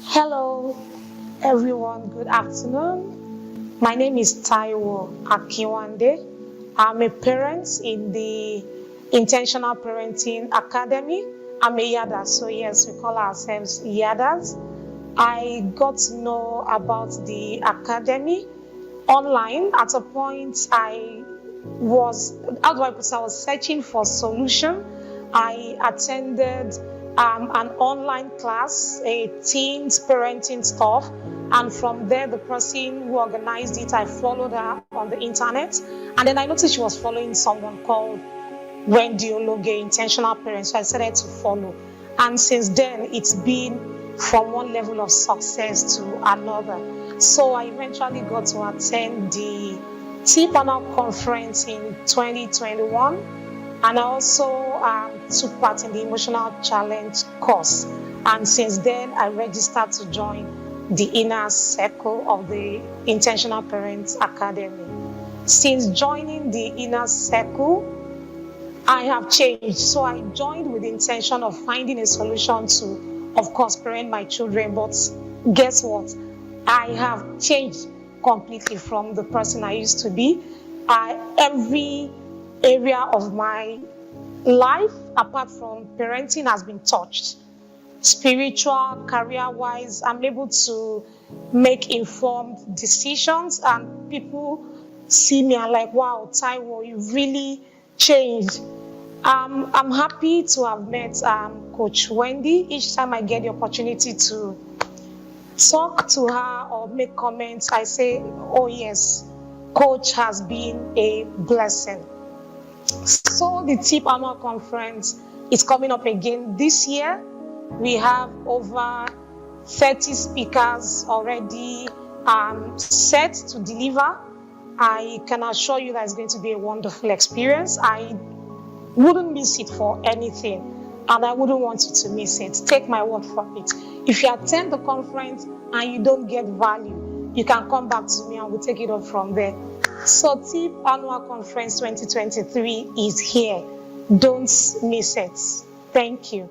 Hello, everyone. Good afternoon. My name is Taiwo Akiwande. I'm a parent in the Intentional Parenting Academy. I'm a Yada, so yes, we call ourselves Yadas. I got to know about the academy online. At a point, how do I put it? I was searching for solution. I attended an online class, a teens parenting stuff, and from there, the person who organized it, I followed her on the internet, and then I noticed she was following someone called Wendy Ologe, Intentional Parents. So I started to follow, and since then, it's been from one level of success to another. So I eventually got to attend the T.I.P conference in 2021, and I also took part in the Emotional Challenge course. And since then, I registered to join the inner circle of the Intentional Parents Academy. Since joining the inner circle, I have changed. So I joined with the intention of finding a solution to, of course, parent my children. But guess what? I have changed completely from the person I used to be. Every area of my life, apart from parenting, has been touched. Spiritual, career-wise, I'm able to make informed decisions, and people see me and like, wow, Taiwo, you really changed. I'm happy to have met Coach Wendy. Each time I get the opportunity to talk to her or make comments, I say, oh yes, Coach has been a blessing. So the TIP annual conference is coming up again this year. We have over 30 speakers already set to deliver. I can assure you that it's going to be a wonderful experience. I wouldn't miss it for anything, and I wouldn't want you to miss it. Take my word for it. If you attend the conference and you don't get value, you can come back to me and we'll take it up from there. So TIP Annual Conference 2023 is here. Don't miss it. Thank you.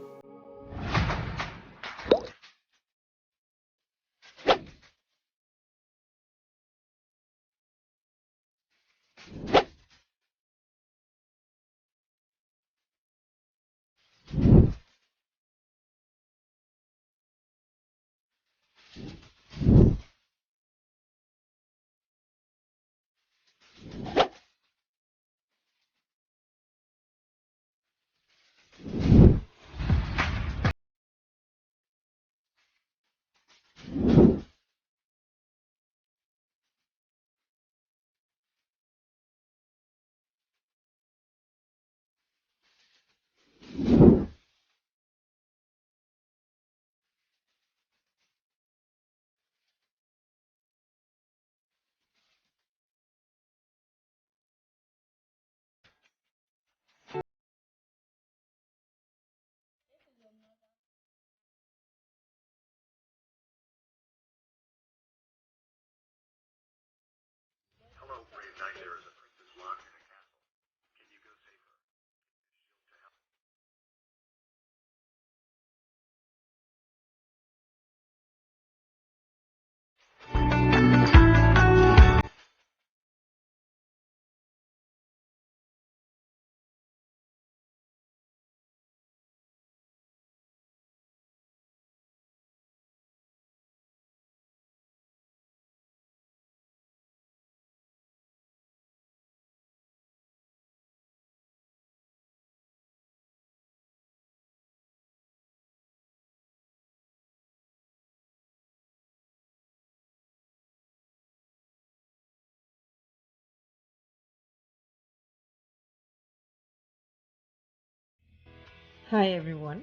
Hi everyone,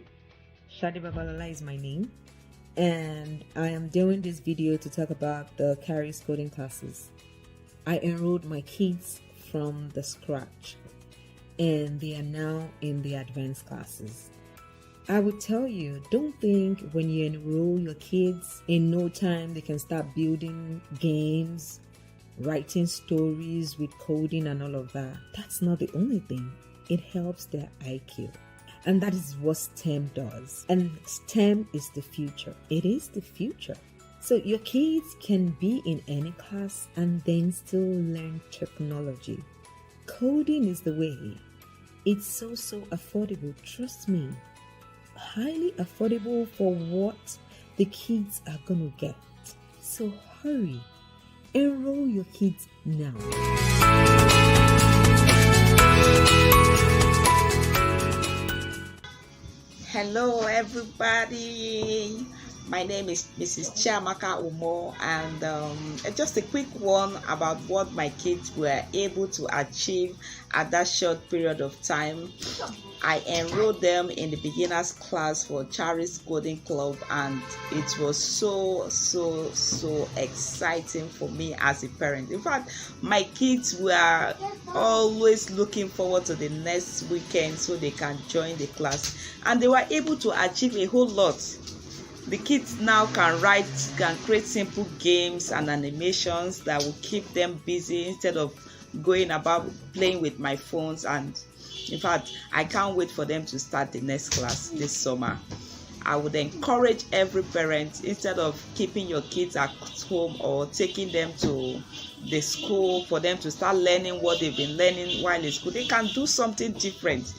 Shadi Babalala is my name, and I am doing this video to talk about the Carries coding classes. I enrolled my kids from the scratch, and they are now in the advanced classes. I would tell you, don't think when you enroll your kids, in no time they can start building games, writing stories with coding and all of that. That's not the only thing. It helps their IQ. And that is what STEM does. And STEM is the future. It is the future. So your kids can be in any class and then still learn technology. Coding is the way. It's so affordable. Trust me. Highly affordable for what the kids are going to get. So hurry. Enroll your kids now. Hello, everybody. My name is Mrs. Chiamaka Umo, and just a quick one about what my kids were able to achieve at that short period of time. I enrolled them in the beginners class for Charis Coding Club, and it was so exciting for me as a parent. In fact, my kids were always looking forward to the next weekend so they can join the class, and they were able to achieve a whole lot. The kids now can create simple games and animations that will keep them busy instead of going about playing with my phones. And in fact, I can't wait for them to start the next class this summer. I would encourage every parent, instead of keeping your kids at home or taking them to the school for them to start learning what they've been learning while in school, they can do something different.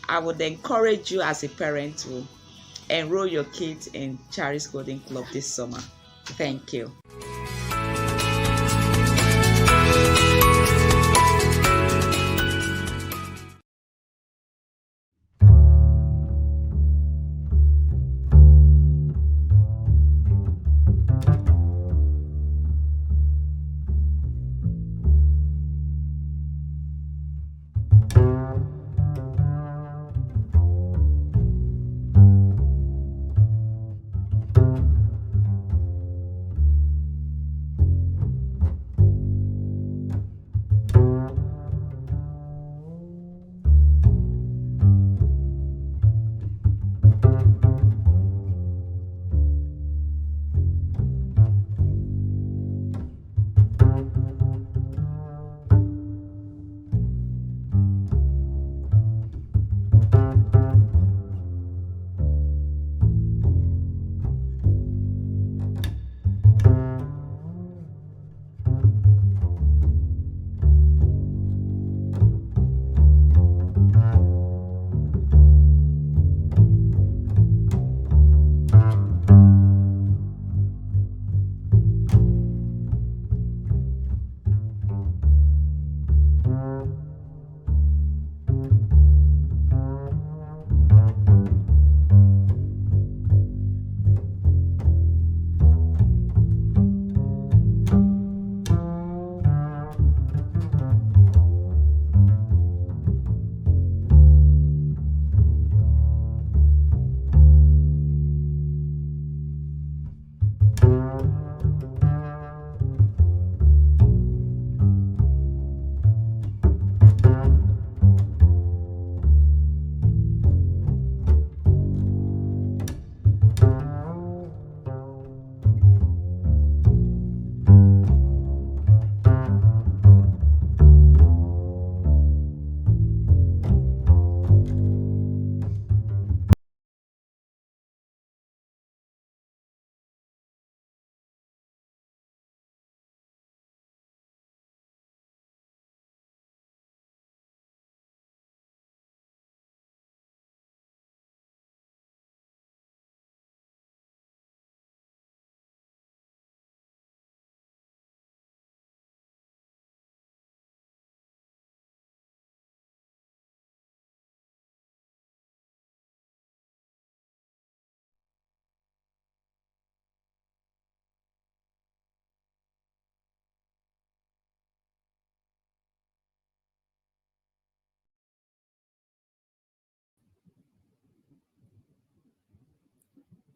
I would encourage you as a parent to enroll your kids in Charis Coding Club this summer. Thank you.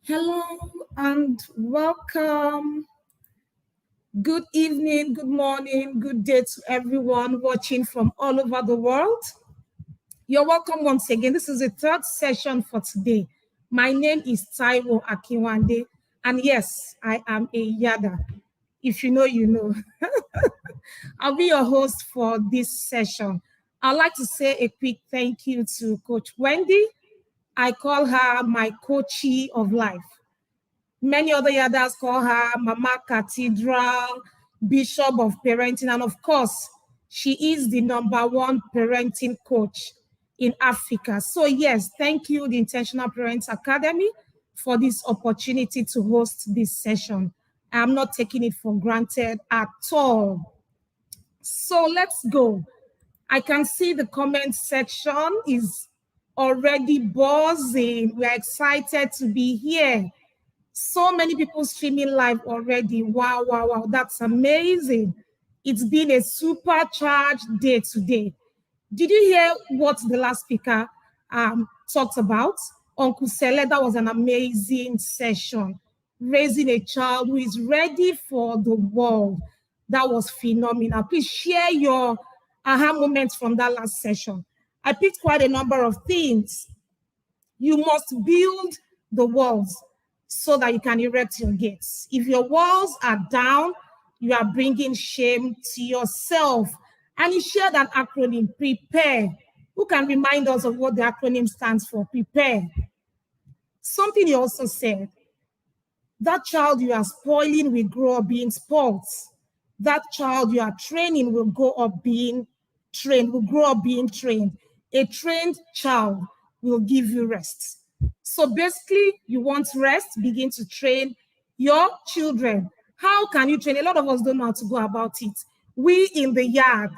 Hello and welcome. Good evening, good morning, good day to everyone watching from all over the world. You're welcome once again. This is the third session for today. My name is Taiwo Akinwande, and yes, I am a Yada. If you know, you know. I'll be your host for this session. I'd like to say a quick thank you to Coach Wendy. I call her my coachee of life. Many other Yadas call her Mama Cathedral, Bishop of Parenting, and of course, she is the #1 parenting coach in Africa. So yes, thank you, the Intentional Parents Academy, for this opportunity to host this session. I'm not taking it for granted at all. So let's go. I can see the comment section is already buzzing. We're excited to be here. So many people streaming live already. Wow, wow, wow. That's amazing. It's been a supercharged day today. Did you hear what the last speaker talked about? Uncle Sele, that was an amazing session. Raising a child who is ready for the world. That was phenomenal. Please share your aha moments from that last session. I picked quite a number of things. You must build the walls so that you can erect your gates. If your walls are down, you are bringing shame to yourself. And he shared an acronym, PREPARE. Who can remind us of what the acronym stands for? PREPARE. Something he also said, that child you are spoiling will grow up being spoiled. That child you are training will grow up being trained, will grow up being trained. A trained child will give you rest. So basically, you want rest, begin to train your children. How can you train? A lot of us don't know how to go about it. We in the yard,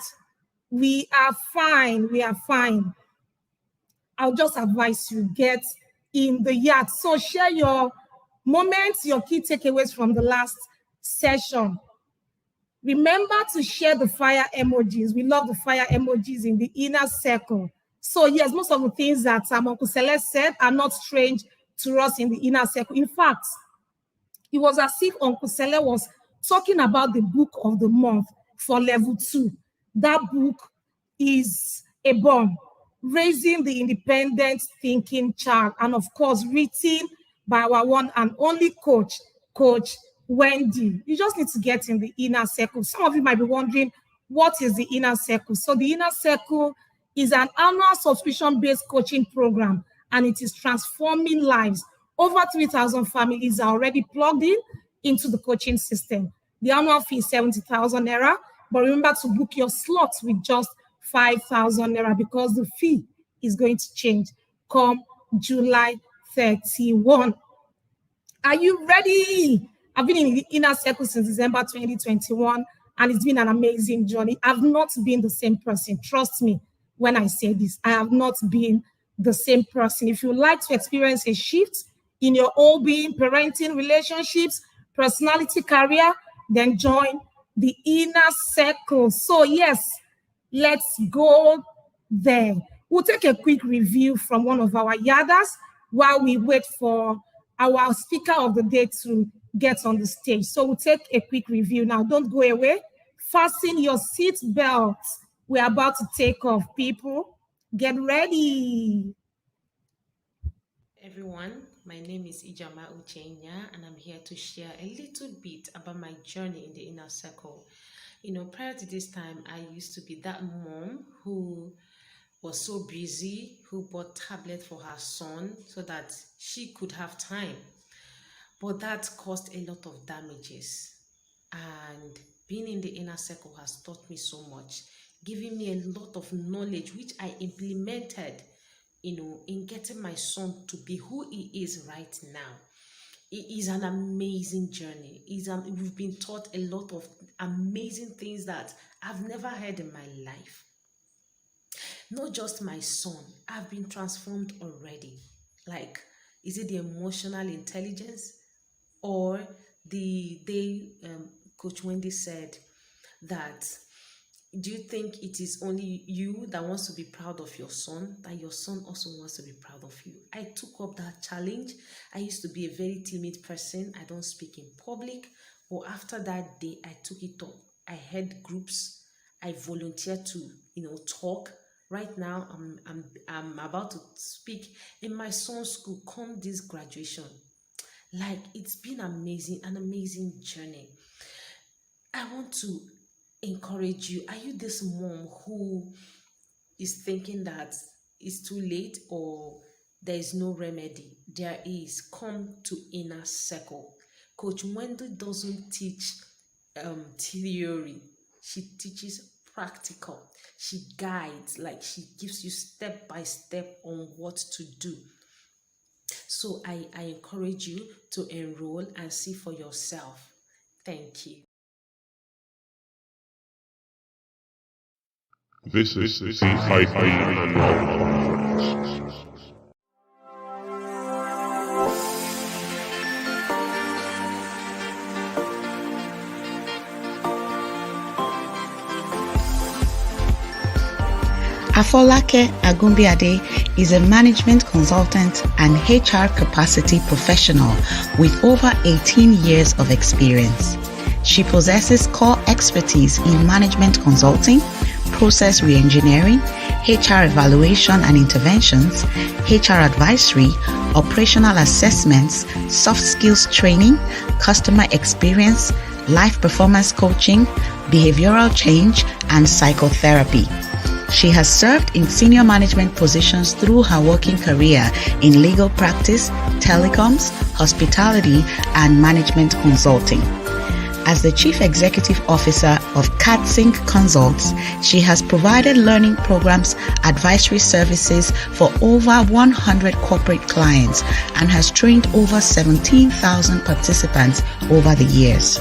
we are fine. We are fine. I'll just advise you get in the yard. So share your moments, your key takeaways from the last session. Remember to share the fire emojis. We love the fire emojis in the inner circle. So yes, most of the things that Uncle Celeste said are not strange to us in the inner circle. In fact, it was as if Uncle Sele was talking about the book of the month for level 2. That book is a bomb, Raising the Independent Thinking Child, and of course, written by our one and only coach, Coach Wendy. You just need to get in the inner circle. Some of you might be wondering, what is the inner circle? So the inner circle is an annual subscription-based coaching program, and it is transforming lives. Over 3,000 families are already plugged in into the coaching system. The annual fee is 70,000 naira, but remember to book your slots with just 5,000 naira because the fee is going to change come July 31. Are you ready? I've been in the inner circle since December 2021, and it's been an amazing journey. I've not been the same person. Trust me when I say this. I have not been the same person. If you like to experience a shift in your whole being, parenting, relationships, personality, career, then join the inner circle. So, yes, let's go there. We'll take a quick review from one of our yadas while we wait for our speaker of the day to get on the stage. So we'll take a quick review now. Don't go away. Fasten your seat belts. We're about to take off, people. Get ready. Everyone, my name is Ijama Uchenya, and I'm here to share a little bit about my journey in the inner circle. Prior to this time, I used to be that mom who was so busy, who bought tablet for her son so that she could have time. But that caused a lot of damages. And being in the inner circle has taught me so much, giving me a lot of knowledge, which I implemented in getting my son to be who he is right now. It is an amazing journey. We've been taught a lot of amazing things that I've never heard in my life. Not just my son, I've been transformed already. Like, is it the emotional intelligence or Coach Wendy said that Do you think it is only you that wants to be proud of your son, that your son also wants to be proud of you? I took up that challenge. I used to be a very timid person. I don't speak in public. But after that day, I took it up. I had groups. I volunteered to, talk. Right now, I'm about to speak in my son's school come this graduation. Like, it's been amazing, an amazing journey. I want to encourage you. Are you this mom who is thinking that it's too late or there is no remedy? There is. Come to inner circle. Coach Wendell doesn't teach theory, she teaches practical. She guides, like she gives you step by step on what to do. So I encourage you to enroll and see for yourself. Thank you. This is T.I.P Annual Conference. Afolake Agumbiade is a management consultant and HR capacity professional with over 18 years of experience. She possesses core expertise in management consulting, process reengineering, HR evaluation and interventions, HR advisory, operational assessments, soft skills training, customer experience, life performance coaching, behavioral change, and psychotherapy. She has served in senior management positions through her working career in legal practice, telecoms, hospitality, and management consulting. As the Chief Executive Officer of CatSync Consults, she has provided learning programs, advisory services for over 100 corporate clients and has trained over 17,000 participants over the years.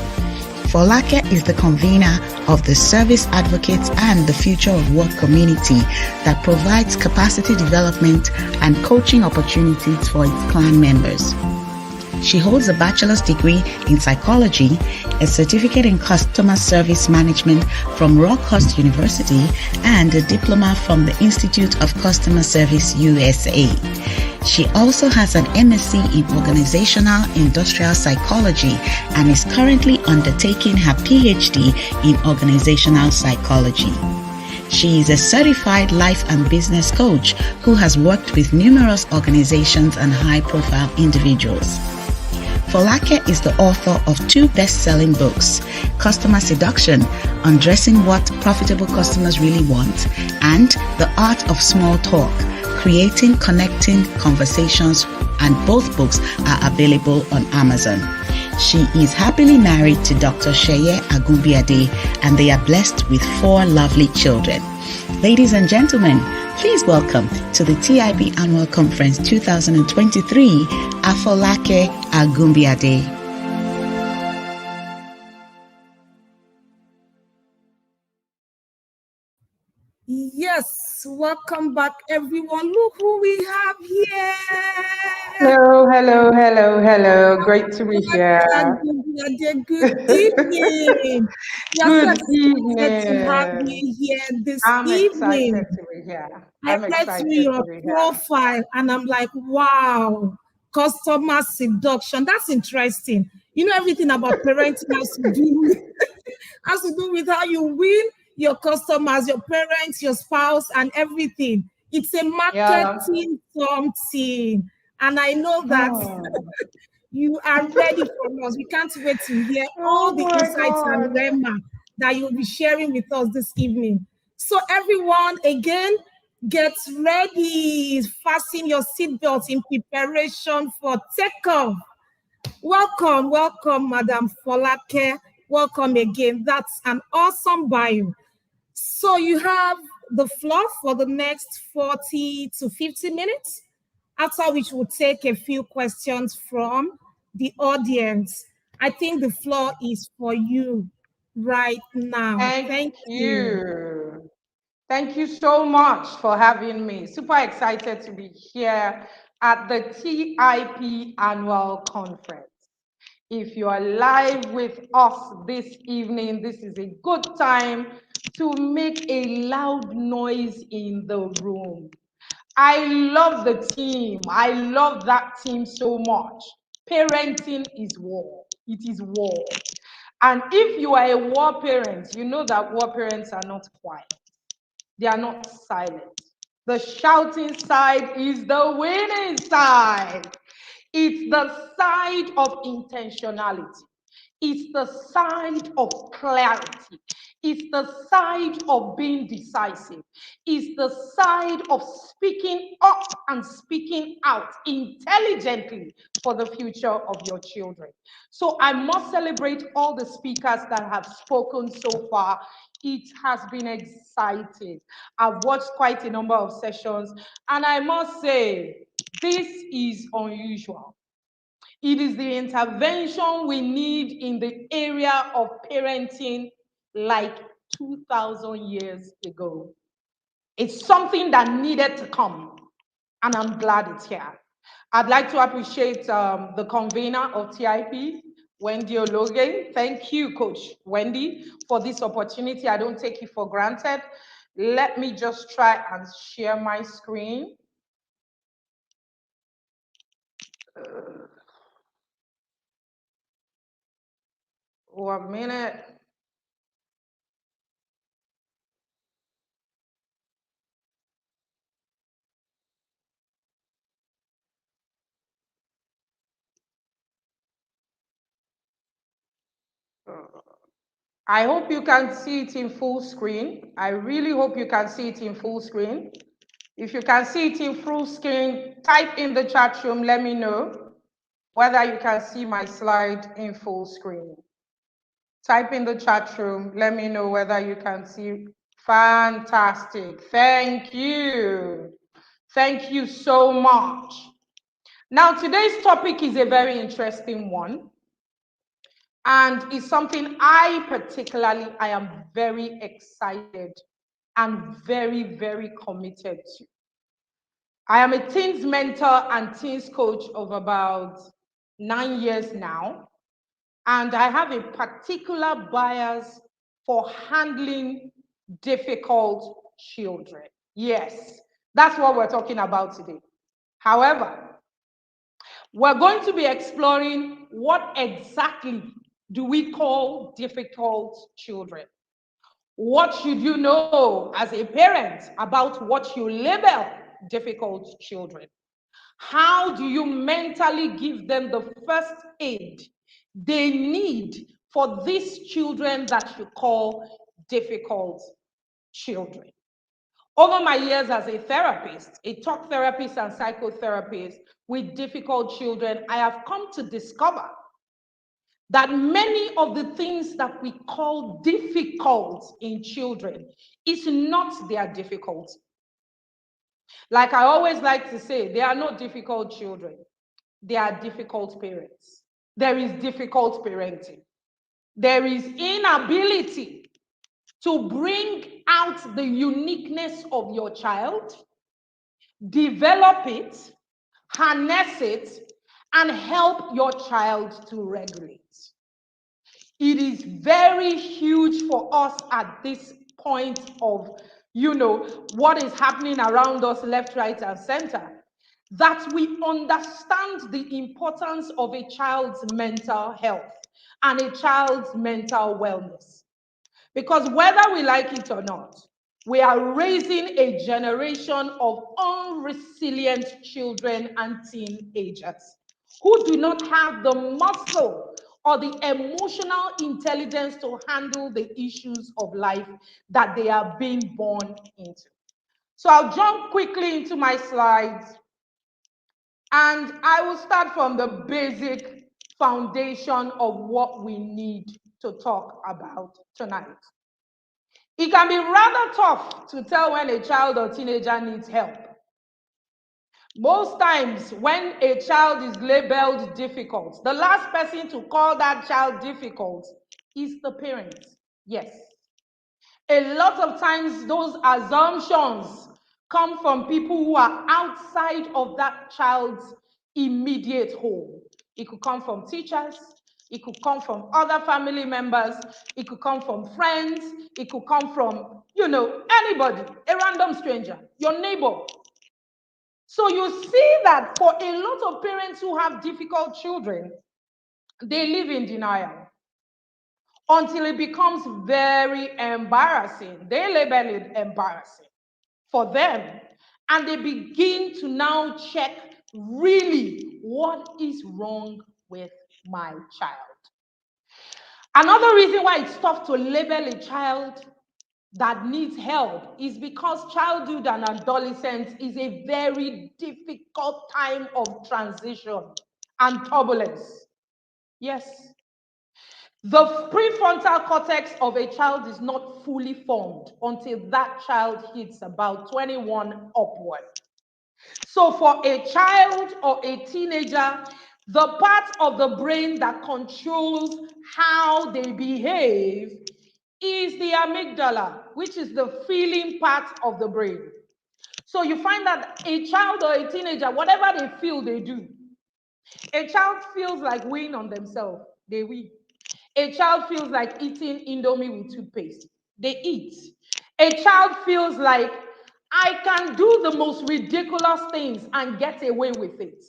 Folake is the convener of the Service Advocates and the Future of Work community that provides capacity development and coaching opportunities for its clan members. She holds a bachelor's degree in psychology, a certificate in customer service management from Rockhurst University, and a diploma from the Institute of Customer Service USA. She also has an MSc in organizational industrial psychology and is currently undertaking her PhD in organizational psychology. She is a certified life and business coach who has worked with numerous organizations and high-profile individuals. Folake is the author of 2 best-selling books, Customer Seduction, Undressing What Profitable Customers Really Want, and The Art of Small Talk, Creating Connecting Conversations, and both books are available on Amazon. She is happily married to Dr. Sheye Agumbiade, and they are blessed with 4 lovely children. Ladies and gentlemen, please welcome to the T.I.P Annual Conference 2023, Afolake Agumbiade. Yes, welcome back, everyone. Look who we have here. Hello. Great to be here. Good evening. We are so Good excited to have evening. you here this I'm evening. excited to be here. I I'm read through excited your to be here. profile and I'm like, wow, customer seduction. That's interesting. You know, everything about parenting has to do with how you win your customers, your parents, your spouse, and everything. It's a Yeah. marketing something. And I know that Oh, you are ready for us. We can't wait to hear all oh the my insights and God. rema that you'll be sharing with us this evening. So, everyone, again, get ready. Fasten your seatbelts in preparation for takeoff. Welcome, Madam Folake. Welcome again. That's an awesome bio. So you have the floor for the next 40 to 50 minutes, after which we'll take a few questions from the audience. I think the floor is for you right now. Thank Thank you. you. Thank you so much for having me. Super excited to be here at the TIP Annual Conference. If you are live with us this evening, this is a good time to make a loud noise in the room. I love the team. I love that team so much. Parenting is war. It is war. And if you are a war parent, you know that war parents are not quiet. They are not silent. The shouting side is the winning side. It's the side of intentionality. It's the side of clarity. It's the side of being decisive. It's the side of speaking up and speaking out intelligently for the future of your children. So I must celebrate all the speakers that have spoken so far. It has been exciting. I've watched quite a number of sessions, and I must say, this is unusual. It is the intervention we need in the area of parenting like 2,000 years ago. It's something that needed to come, and I'm glad it's here. I'd like to appreciate the convener of T.I.P, Wendy Ologe. Thank you, Coach Wendy, for this opportunity. I don't take it for granted. Let me just try and share my screen. 1 minute. I hope you can see it in full screen. I really hope you can see it in full screen. If you can see it in full screen, type in the chat room, let me know whether you can see my slide in full screen. Type in the chat room, let me know whether you can see. Fantastic, thank you. Thank you so much. Now, today's topic is a very interesting one. And it's something I am very excited and very, very committed to. I am a teens mentor and teens coach of about 9 years now. And I have a particular bias for handling difficult children. Yes, that's what we're talking about today. However, we're going to be exploring what exactly do we call difficult children. What should you know as a parent about what you label difficult children? How do you mentally give them the first aid they need for these children that you call difficult children? Over my years as a therapist, a talk therapist and psychotherapist with difficult children, I have come to discover that many of the things that we call difficult in children is not their difficulty. Like I always like to say, they are not difficult children. They are difficult parents. There is difficult parenting. There is inability to bring out the uniqueness of your child, develop it, harness it, and help your child to regulate. It is very huge for us at this point of, what is happening around us, left, right, and center, that we understand the importance of a child's mental health and a child's mental wellness. Because whether we like it or not, we are raising a generation of unresilient children and teenagers who do not have the muscle or the emotional intelligence to handle the issues of life that they are being born into. So I'll jump quickly into my slides, and I will start from the basic foundation of what we need to talk about tonight. It can be rather tough to tell when a child or teenager needs help. Most times when a child is labeled difficult, the last person to call that child difficult is the parent. Yes. A lot of times those assumptions come from people who are outside of that child's immediate home. It could come from teachers, It could come from other family members. It could come from friends. It could come from, anybody, a random stranger, your neighbor. So you see that for a lot of parents who have difficult children, they live in denial until it becomes very embarrassing. They label it embarrassing for them. And they begin to now check really what is wrong with my child. Another reason why it's tough to label a child that needs help is because childhood and adolescence is a very difficult time of transition and turbulence. Yes. The prefrontal cortex of a child is not fully formed until that child hits about 21 upward. So for a child or a teenager, the part of the brain that controls how they behave is the amygdala, which is the feeling part of the brain. So you find that a child or a teenager, whatever they feel, they do. A child feels like weighing on themselves, they weigh. A child feels like eating Indomie with toothpaste, they eat. A child feels like I can do the most ridiculous things and get away with it.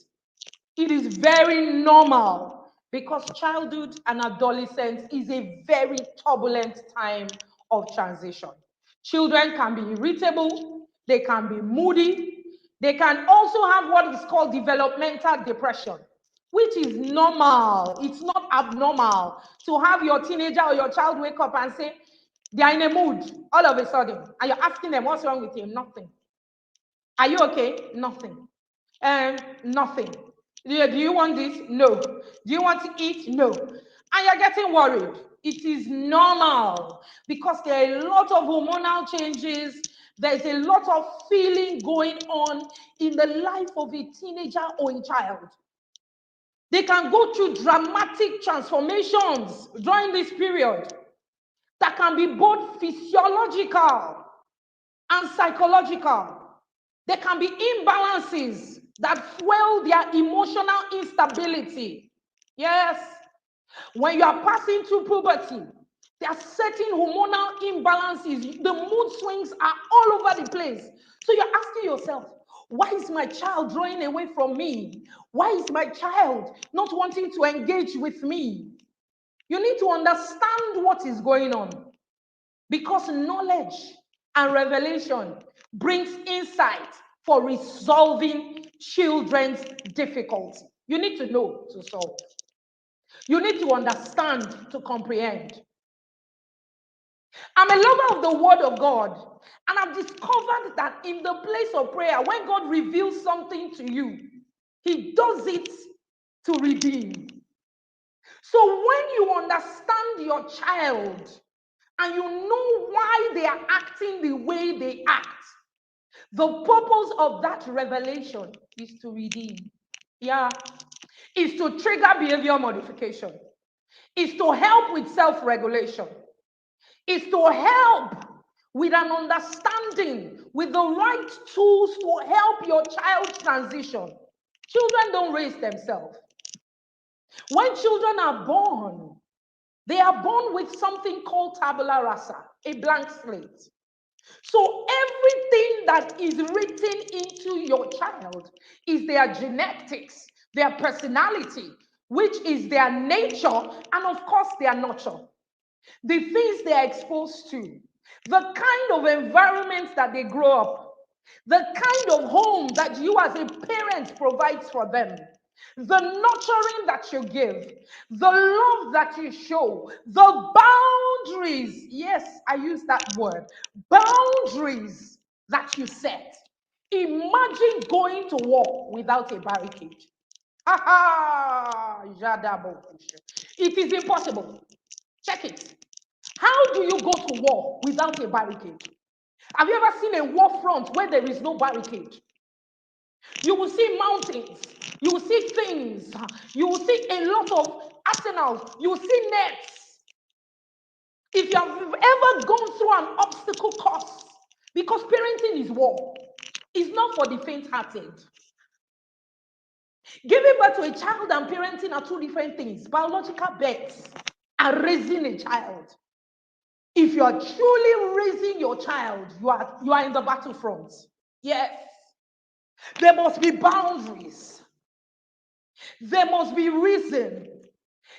It is very normal because childhood and adolescence is a very turbulent time of transition. Children can be irritable, they can be moody, they can also have what is called developmental depression, which is normal. It's not abnormal to have your teenager or your child wake up and say, they are in a mood all of a sudden, and you're asking them, what's wrong with him? Nothing. Are you okay? Nothing. Nothing. Do you want this? No. Do you want to eat? No. And you're getting worried. It is normal because there are a lot of hormonal changes. There's a lot of feeling going on in the life of a teenager or a child. They can go through dramatic transformations during this period that can be both physiological and psychological. There can be imbalances that fuel their emotional instability. Yes. When you are passing through puberty, there are certain hormonal imbalances. The mood swings are all over the place. So you're asking yourself, why is my child drawing away from me? Why is my child not wanting to engage with me? You need to understand what is going on, because knowledge and revelation brings insight for resolving children's difficulty. You need to know to solve. You need to understand to comprehend. I'm a lover of the word of God, and I've discovered that in the place of prayer, when God reveals something to you, he does it to redeem. So when you understand your child and you know why they are acting the way they act, the purpose of that revelation is to redeem. Yeah. Is to trigger behavior modification. Is to help with self-regulation. Is to help with an understanding, with the right tools to help your child transition. Children don't raise themselves. When children are born, they are born with something called tabula rasa, a blank slate. So everything that is written into your child is their genetics, their personality, which is their nature, and of course their nurture. The things they are exposed to, the kind of environment that they grow up, the kind of home that you as a parent provides for them, the nurturing that you give, the love that you show, the boundaries, yes, I use that word, boundaries that you set. Imagine going to war without a barricade. It is impossible. Check it. How do you go to war without a barricade? Have you ever seen a war front where there is no barricade? You will see mountains, you will see things, you will see a lot of arsenals, you will see nets. If you have ever gone through an obstacle course, because parenting is war, it's not for the faint-hearted. Giving birth to a child and parenting are two different things. Biological birth and raising a child. If you are truly raising your child, you are in the battlefront. Yes. There must be boundaries. There must be reason.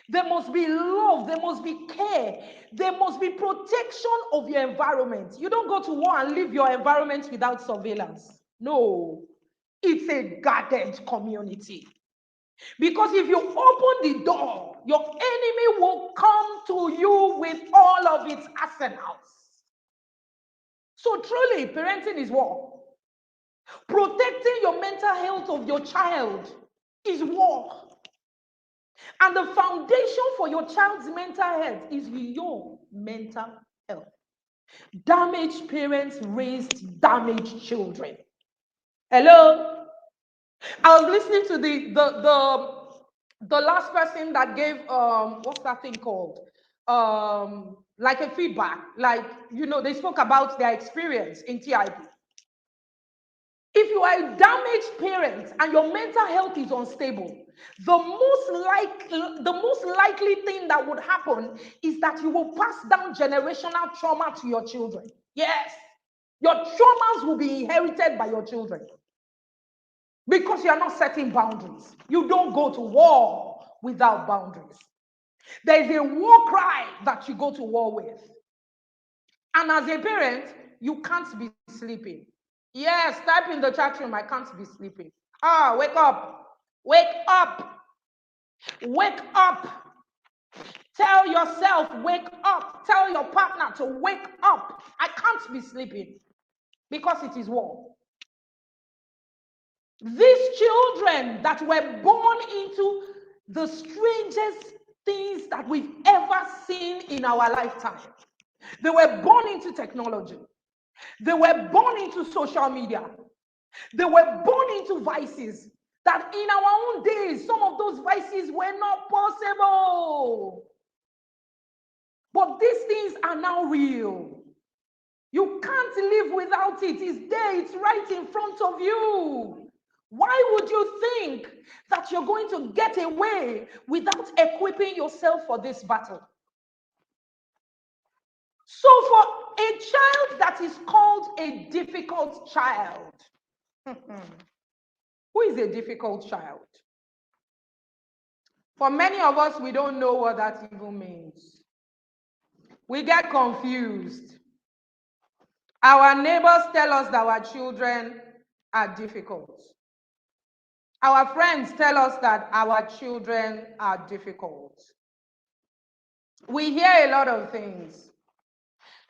There must be love. There must be care. There must be protection of your environment. You don't go to war and leave your environment without surveillance. No. It's a guarded community. Because if you open the door, your enemy will come to you with all of its arsenals. So truly, parenting is war. Protecting your mental health of your child is war. And the foundation for your child's mental health is your mental health. Damaged parents raised damaged children. Hello? I was listening to the last person that gave what's that thing called? Like a feedback. Like, they spoke about their experience in T.I.P. If you are a damaged parent and your mental health is unstable, the most likely thing that would happen is that you will pass down generational trauma to your children. Yes, your traumas will be inherited by your children because you are not setting boundaries. You don't go to war without boundaries. There is a war cry that you go to war with. And as a parent, you can't be sleeping. Yes, type in the chat room, I can't be sleeping. Wake up. Wake up. Wake up. Tell yourself, wake up. Tell your partner to wake up. I can't be sleeping because it is war. These children that were born into the strangest things that we've ever seen in our lifetime. They were born into technology. They were born into social media. They were born into vices that in our own days, some of those vices were not possible. But these things are now real. You can't live without it. It's there. It's right in front of you. Why would you think that you're going to get away without equipping yourself for this battle? So for a child that is called a difficult child, who is a difficult child? For many of us, we don't know what that even means. We get confused. Our neighbors tell us that our children are difficult. Our friends tell us that our children are difficult. We hear a lot of things.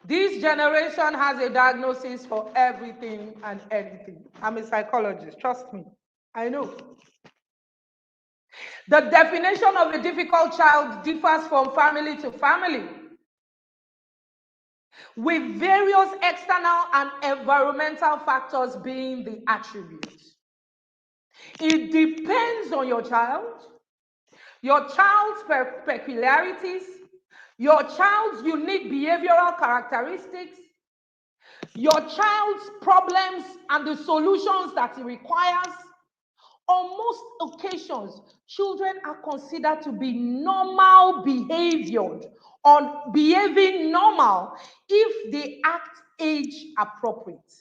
This generation has a diagnosis for everything and anything. I'm a psychologist, trust me. I know. The definition of a difficult child differs from family to family, with various external and environmental factors being the attribute. It depends on your child's peculiarities, your child's unique behavioral characteristics, your child's problems and the solutions that it requires. On most occasions, children are considered to be normal behaviored or behaving normal if they act age appropriate.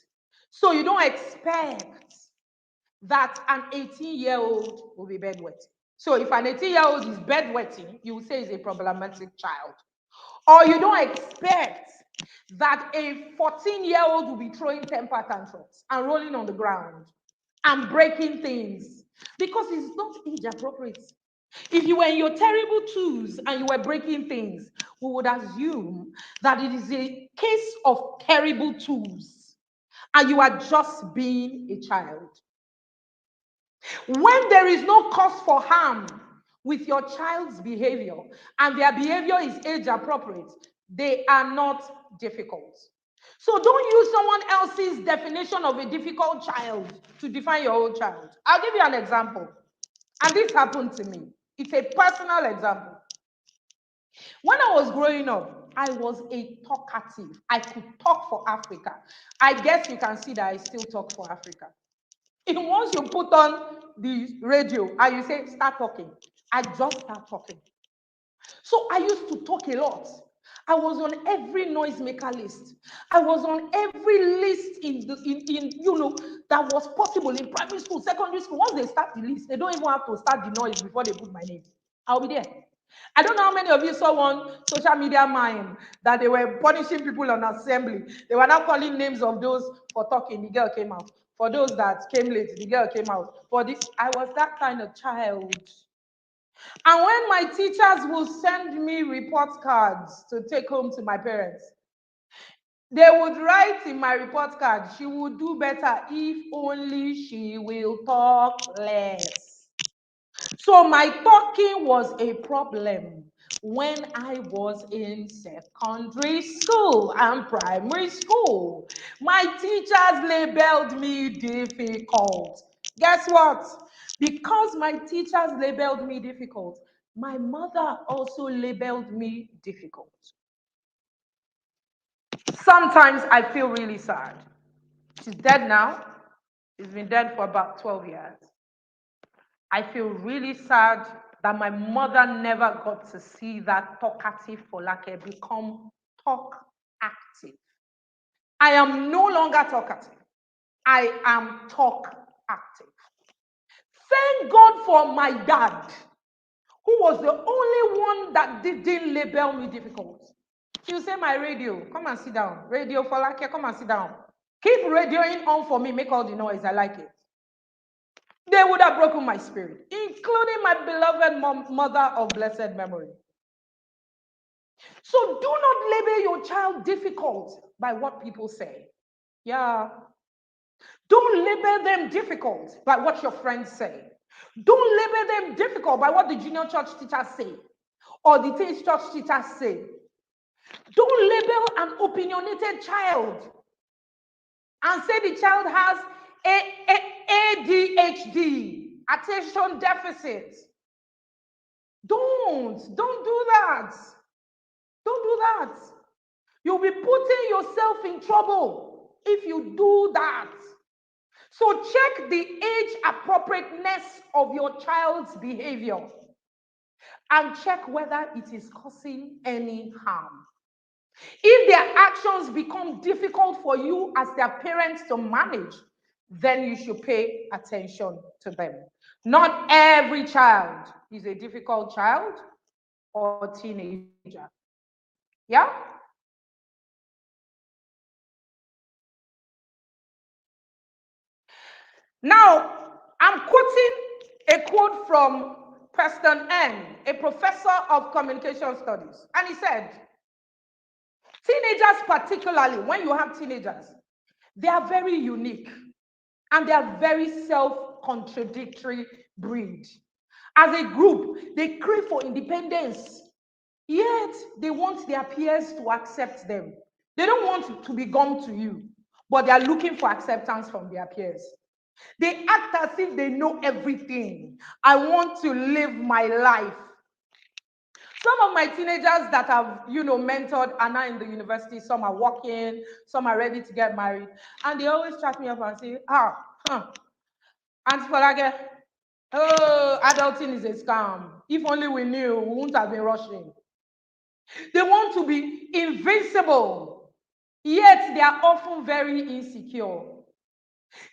So you don't expect that an 18-year-old will be bedwetting. So if an 18-year-old is bedwetting, you will say he's a problematic child. Or you don't expect that a 14-year-old will be throwing temper tantrums and rolling on the ground and breaking things because it's not age appropriate. If you were in your terrible twos and you were breaking things, we would assume that it is a case of terrible twos and you are just being a child. When there is no cause for harm with your child's behavior and their behavior is age appropriate, they are not difficult. So don't use someone else's definition of a difficult child to define your own child. I'll give you an example. And this happened to me. It's a personal example. When I was growing up, I was a talkative. I could talk for Africa. I guess you can see that I still talk for Africa. And once you put on the radio and you say, start talking, I just start talking. So I used to talk a lot. I was on every noisemaker list. I was on every list in that was possible in primary school, secondary school. Once they start the list, they don't even have to start the noise before they put my name. I'll be there. I don't know how many of you saw one social media mime that they were punishing people on assembly. They were now calling names of those for talking. The girl came out. For those that came late, the girl came out. I was that kind of child. And when my teachers would send me report cards to take home to my parents, they would write in my report card, she would do better if only she will talk less. So my talking was a problem when I was in secondary school and primary school. My teachers labeled me difficult. Guess what? Because my teachers labeled me difficult, my mother also labeled me difficult. Sometimes I feel really sad. She's dead now. She's been dead for about 12 years. I feel really sad that my mother never got to see that talkative Folake become talk active. I am no longer talkative. I am talk active. Thank God for my dad, who was the only one that didn't label me difficult. She'll say, my radio, come and sit down. Radio Folake, come and sit down. Keep radioing on for me, make all the noise, I like it. They would have broken my spirit, including my beloved mother of blessed memory. So do not label your child difficult by what people say. Yeah. Don't label them difficult by what your friends say. Don't label them difficult by what the junior church teachers say or the teen church teachers say. Don't label an opinionated child and say the child has ADHD, attention deficit. Don't do that. Don't do that. You'll be putting yourself in trouble if you do that. So check the age appropriateness of your child's behavior and check whether it is causing any harm. If their actions become difficult for you as their parents to manage, then you should pay attention to them. Not every child is a difficult child or teenager. Yeah? Now, I'm quoting a quote from Preston N., a professor of communication studies. And he said, teenagers, particularly when you have teenagers, they are very unique and they are very self-contradictory breed. As a group, they crave for independence, yet they want their peers to accept them. They don't want to be gum to you, but they are looking for acceptance from their peers. They act as if they know everything. I want to live my life. Some of my teenagers that I've, mentored are now in the university. Some are working, some are ready to get married. And they always chat me up and say, Auntie Folake, oh, adulting is a scam. If only we knew, we wouldn't have been rushing. They want to be invincible, yet they are often very insecure.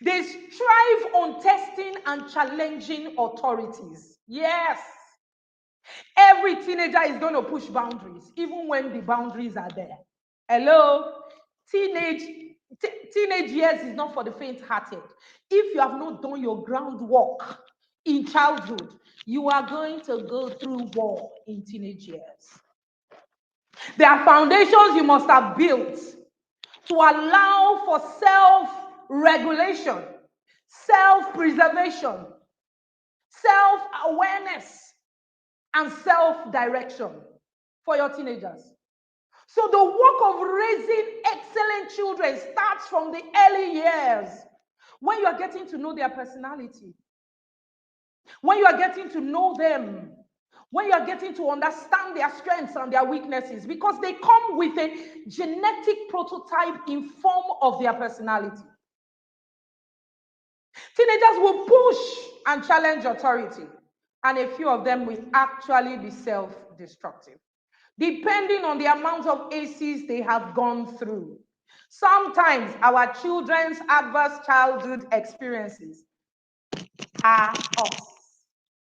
They strive on testing and challenging authorities. Yes. Every teenager is going to push boundaries, even when the boundaries are there. Hello? Teenage years is not for the faint-hearted. If you have not done your groundwork in childhood, you are going to go through war in teenage years. There are foundations you must have built to allow for self-regulation, self-preservation, self-awareness, and self-direction for your teenagers. So the work of raising excellent children starts from the early years, when you are getting to know their personality, when you are getting to know them, when you are getting to understand their strengths and their weaknesses, because they come with a genetic prototype in form of their personality. Teenagers will push and challenge authority. And a few of them will actually be self-destructive, depending on the amount of ACs they have gone through. Sometimes our children's adverse childhood experiences are us.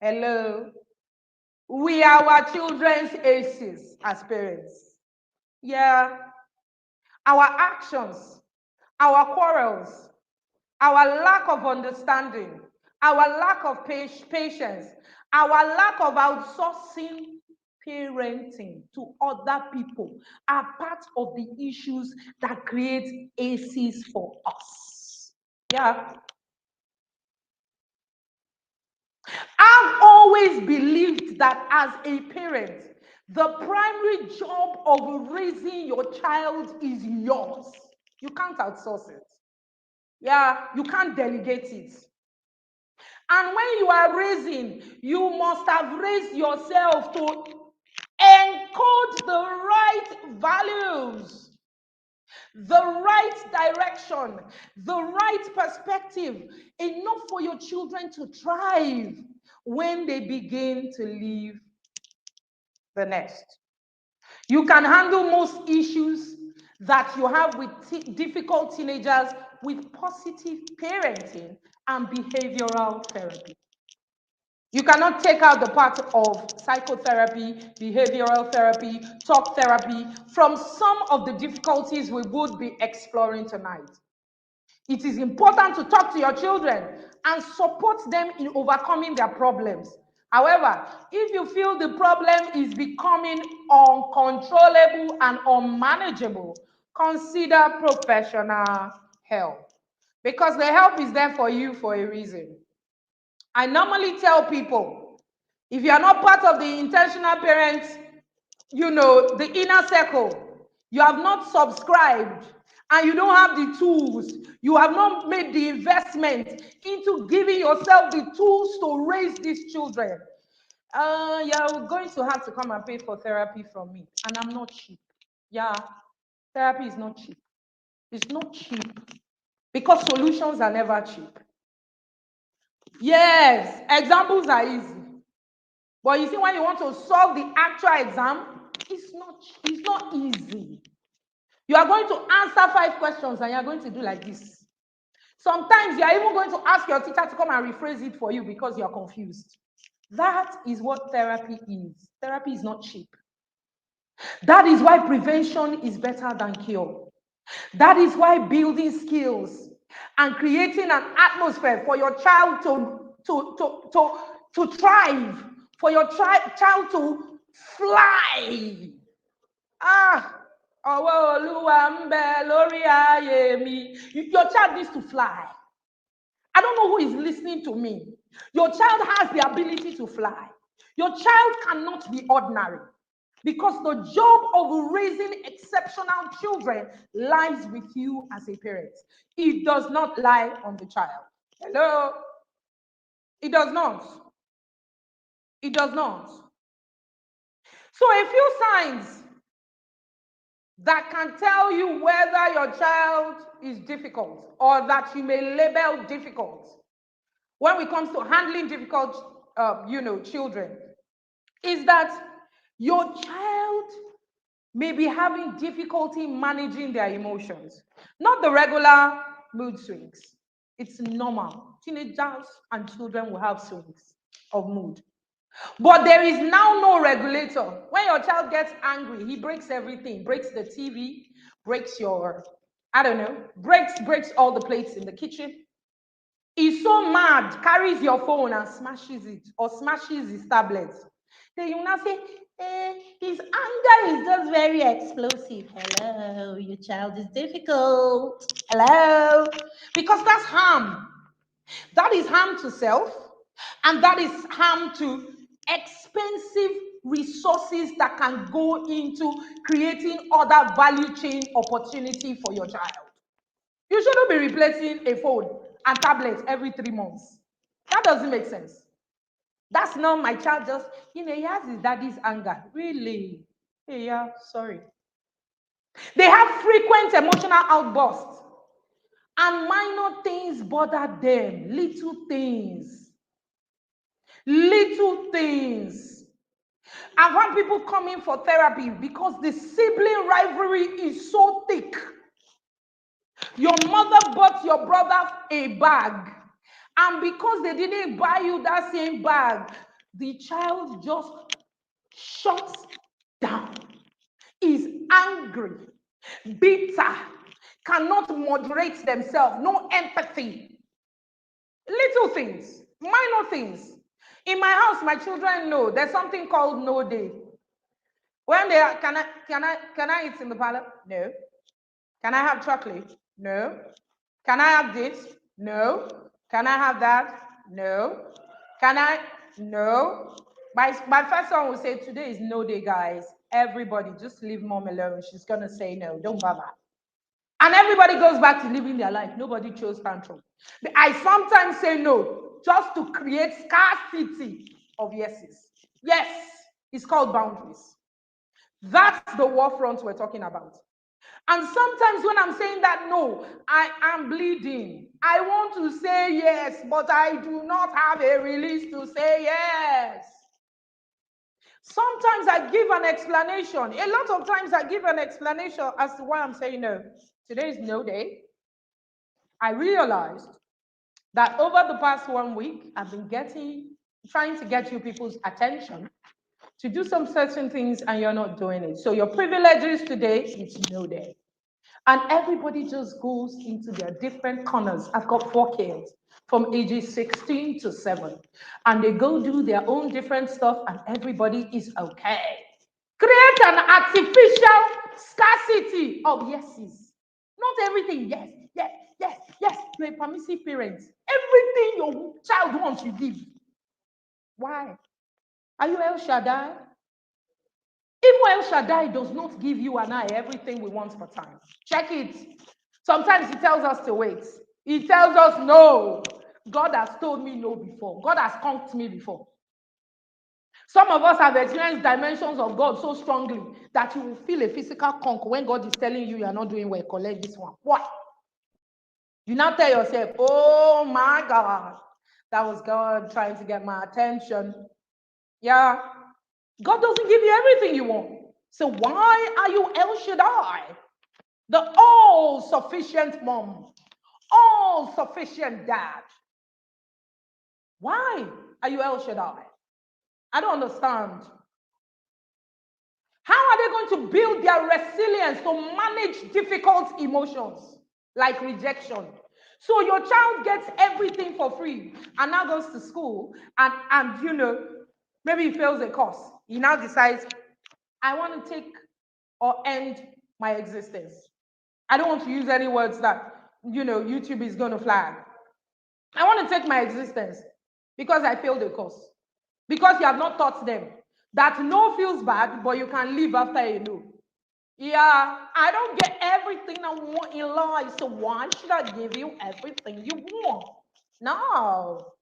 Hello. We are our children's ACs as parents. Yeah. Our actions, our quarrels, our lack of understanding, our lack of patience, our lack of outsourcing parenting to other people are part of the issues that create ACs for us. Yeah. I've always believed that as a parent, the primary job of raising your child is yours. You can't outsource it. Yeah, you can't delegate it. And when you are raising, you must have raised yourself to encode the right values, the right direction, the right perspective, enough for your children to thrive when they begin to leave the nest. You can handle most issues that you have with difficult teenagers with positive parenting and behavioral therapy. You cannot take out the part of psychotherapy, behavioral therapy, talk therapy from some of the difficulties we would be exploring tonight. It is important to talk to your children and support them in overcoming their problems. However, if you feel the problem is becoming uncontrollable and unmanageable, consider professional help, because the help is there for you for a reason. I normally tell people, if you are not part of the intentional parents, the inner circle, you have not subscribed, and you don't have the tools, you have not made the investment into giving yourself the tools to raise these children, you're going to have to come and pay for therapy from me. And I'm not cheap. Yeah, therapy is not cheap. It's not cheap because solutions are never cheap. Yes, examples are easy. But you see, when you want to solve the actual exam, it's not easy. You are going to answer 5 questions and you're going to do like this. Sometimes you are even going to ask your teacher to come and rephrase it for you because you're confused. That is what therapy is. Therapy is not cheap. That is why prevention is better than cure. That is why building skills and creating an atmosphere for your child to thrive, for your child to fly. Your child needs to fly. I don't know who is listening to me. Your child has the ability to fly. Your child cannot be ordinary, because the job of raising exceptional children lies with you as a parent. It does not lie on the child. Hello? It does not. It does not. So a few signs that can tell you whether your child is difficult or that you may label difficult when it comes to handling difficult children is that your child may be having difficulty managing their emotions. Not the regular mood swings. It's normal. Teenagers and children will have swings of mood. But there is now no regulator. When your child gets angry, he breaks everything. Breaks the TV, breaks breaks all the plates in the kitchen. He's so mad, carries your phone and smashes it, or smashes his tablet. Then you will now say, his anger is just very explosive. Hello, your child is difficult. Hello. Because that's harm. That is harm to self, and that is harm to expensive resources that can go into creating other value chain opportunity for your child. You shouldn't be replacing a phone and tablet every 3 months. That doesn't make sense. That's not my child just, he has his daddy's anger. Really? Hey, yeah, sorry. They have frequent emotional outbursts, and minor things bother them, little things. Little things. And when people come in for therapy, because the sibling rivalry is so thick, your mother bought your brother a bag, and because they didn't buy you that same bag, the child just shuts down, is angry, bitter, cannot moderate themselves, no empathy. Little things, minor things. In my house, my children know there's something called no day. When they are, can I eat in the parlor? No. Can I have chocolate? No. Can I have this? No. Can I have that? No. Can I? No. My first son will say, today is no day, guys. Everybody, just leave mom alone. She's going to say no. Don't bother. And everybody goes back to living their life. Nobody chose tantrum. I sometimes say no, just to create scarcity of yeses. Yes, it's called boundaries. That's the war front we're talking about. And sometimes when I'm saying that no, I am bleeding. I want to say yes, but I do not have a release to say yes. Sometimes I give an explanation. A lot of times I give an explanation as to why I'm saying no. Today is no day. I realized that over the past 1 week, I've been trying to get you people's attention to do some certain things, and you're not doing it. So your privileges today, it's no day. And everybody just goes into their different corners. I've got 4 kids from ages 16 to 7. And they go do their own different stuff, and everybody is okay. Create an artificial scarcity of yeses. Not everything, yes, yes, yes, yes. You're a permissive parent. Everything your child wants, you give. Why? Are you El Shaddai? Even El Shaddai does not give you and I everything we want for time. Check it. Sometimes he tells us to wait. He tells us no. God has told me no before. God has conked me before. Some of us have experienced dimensions of God so strongly that you will feel a physical conk when God is telling you are not doing well. Collect this one. What? You now tell yourself, oh my God, that was God trying to get my attention. Yeah. God doesn't give you everything you want. So why are you El Shaddai? The all-sufficient mom, all-sufficient dad. Why are you El Shaddai? I don't understand. How are they going to build their resilience to manage difficult emotions like rejection? So your child gets everything for free and now goes to school and maybe he fails a course. He now decides, I want to take or end my existence. I don't want to use any words that, YouTube is going to flag. I want to take my existence because I failed a course. Because you have not taught them that no feels bad, but you can live after a no. Yeah, I don't get everything I want in life, so why should I give you everything you want? No.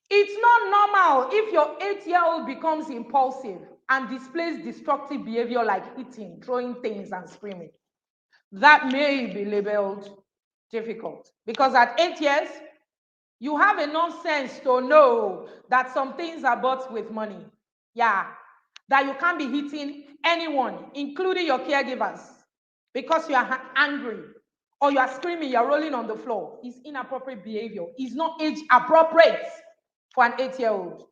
It's not normal if your 8-year-old becomes impulsive and displays destructive behavior like hitting, throwing things, and screaming. That may be labeled difficult because at 8 years, you have enough sense to know that some things are bought with money. Yeah, that you can't be hitting anyone, including your caregivers, because you are angry or you are screaming, you're rolling on the floor. It's inappropriate behavior. It's not age appropriate for an 8-year-old.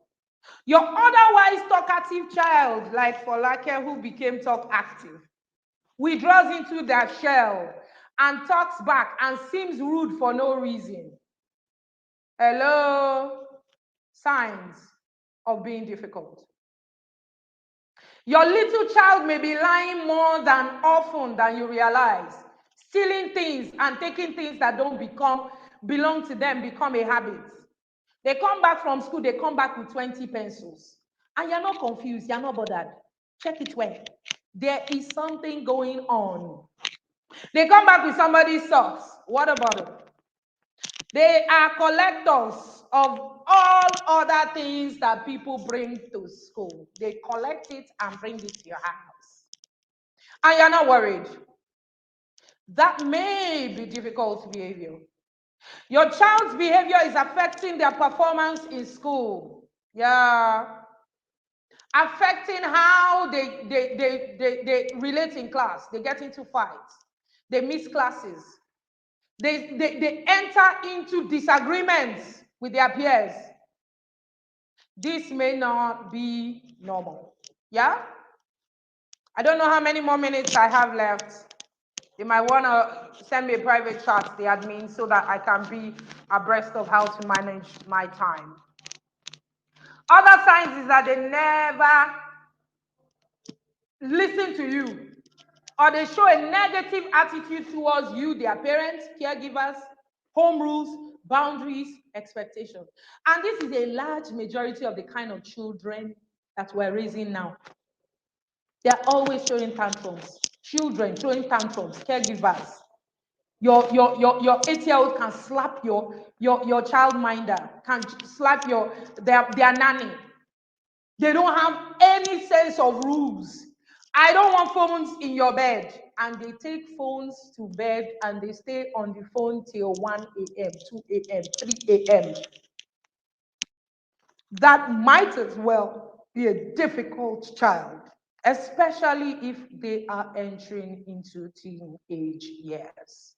Your otherwise talkative child, like Folake, who became talk active, withdraws into their shell and talks back and seems rude for no reason. Hello? Signs of being difficult. Your little child may be lying more than often than you realize, stealing things and taking things that don't belong to them become a habit. They come back from school, they come back with 20 pencils. And you're not confused, you're not bothered. Check it well. There is something going on. They come back with somebody's socks. What about it? They are collectors of all other things that people bring to school. They collect it and bring it to your house. And you're not worried. That may be difficult behavior. Your child's behavior is affecting their performance in school. Yeah. Affecting how they relate in class. They get into fights. They miss classes. They enter into disagreements with their peers. This may not be normal. Yeah? I don't know how many more minutes I have left. They might want to send me a private chat, the admin, so that I can be abreast of how to manage my time. Other signs is that they never listen to you, or they show a negative attitude towards you, their parents, caregivers, home rules, boundaries, expectations. And this is a large majority of the kind of children that we're raising now. They're always showing tantrums. Children showing tantrums, caregivers. Your 8-year-old can slap your childminder, can slap their nanny. They don't have any sense of rules. I don't want phones in your bed. And they take phones to bed and they stay on the phone till 1 a.m., 2 a.m., 3 a.m. That might as well be a difficult child, especially if they are entering into teenage years.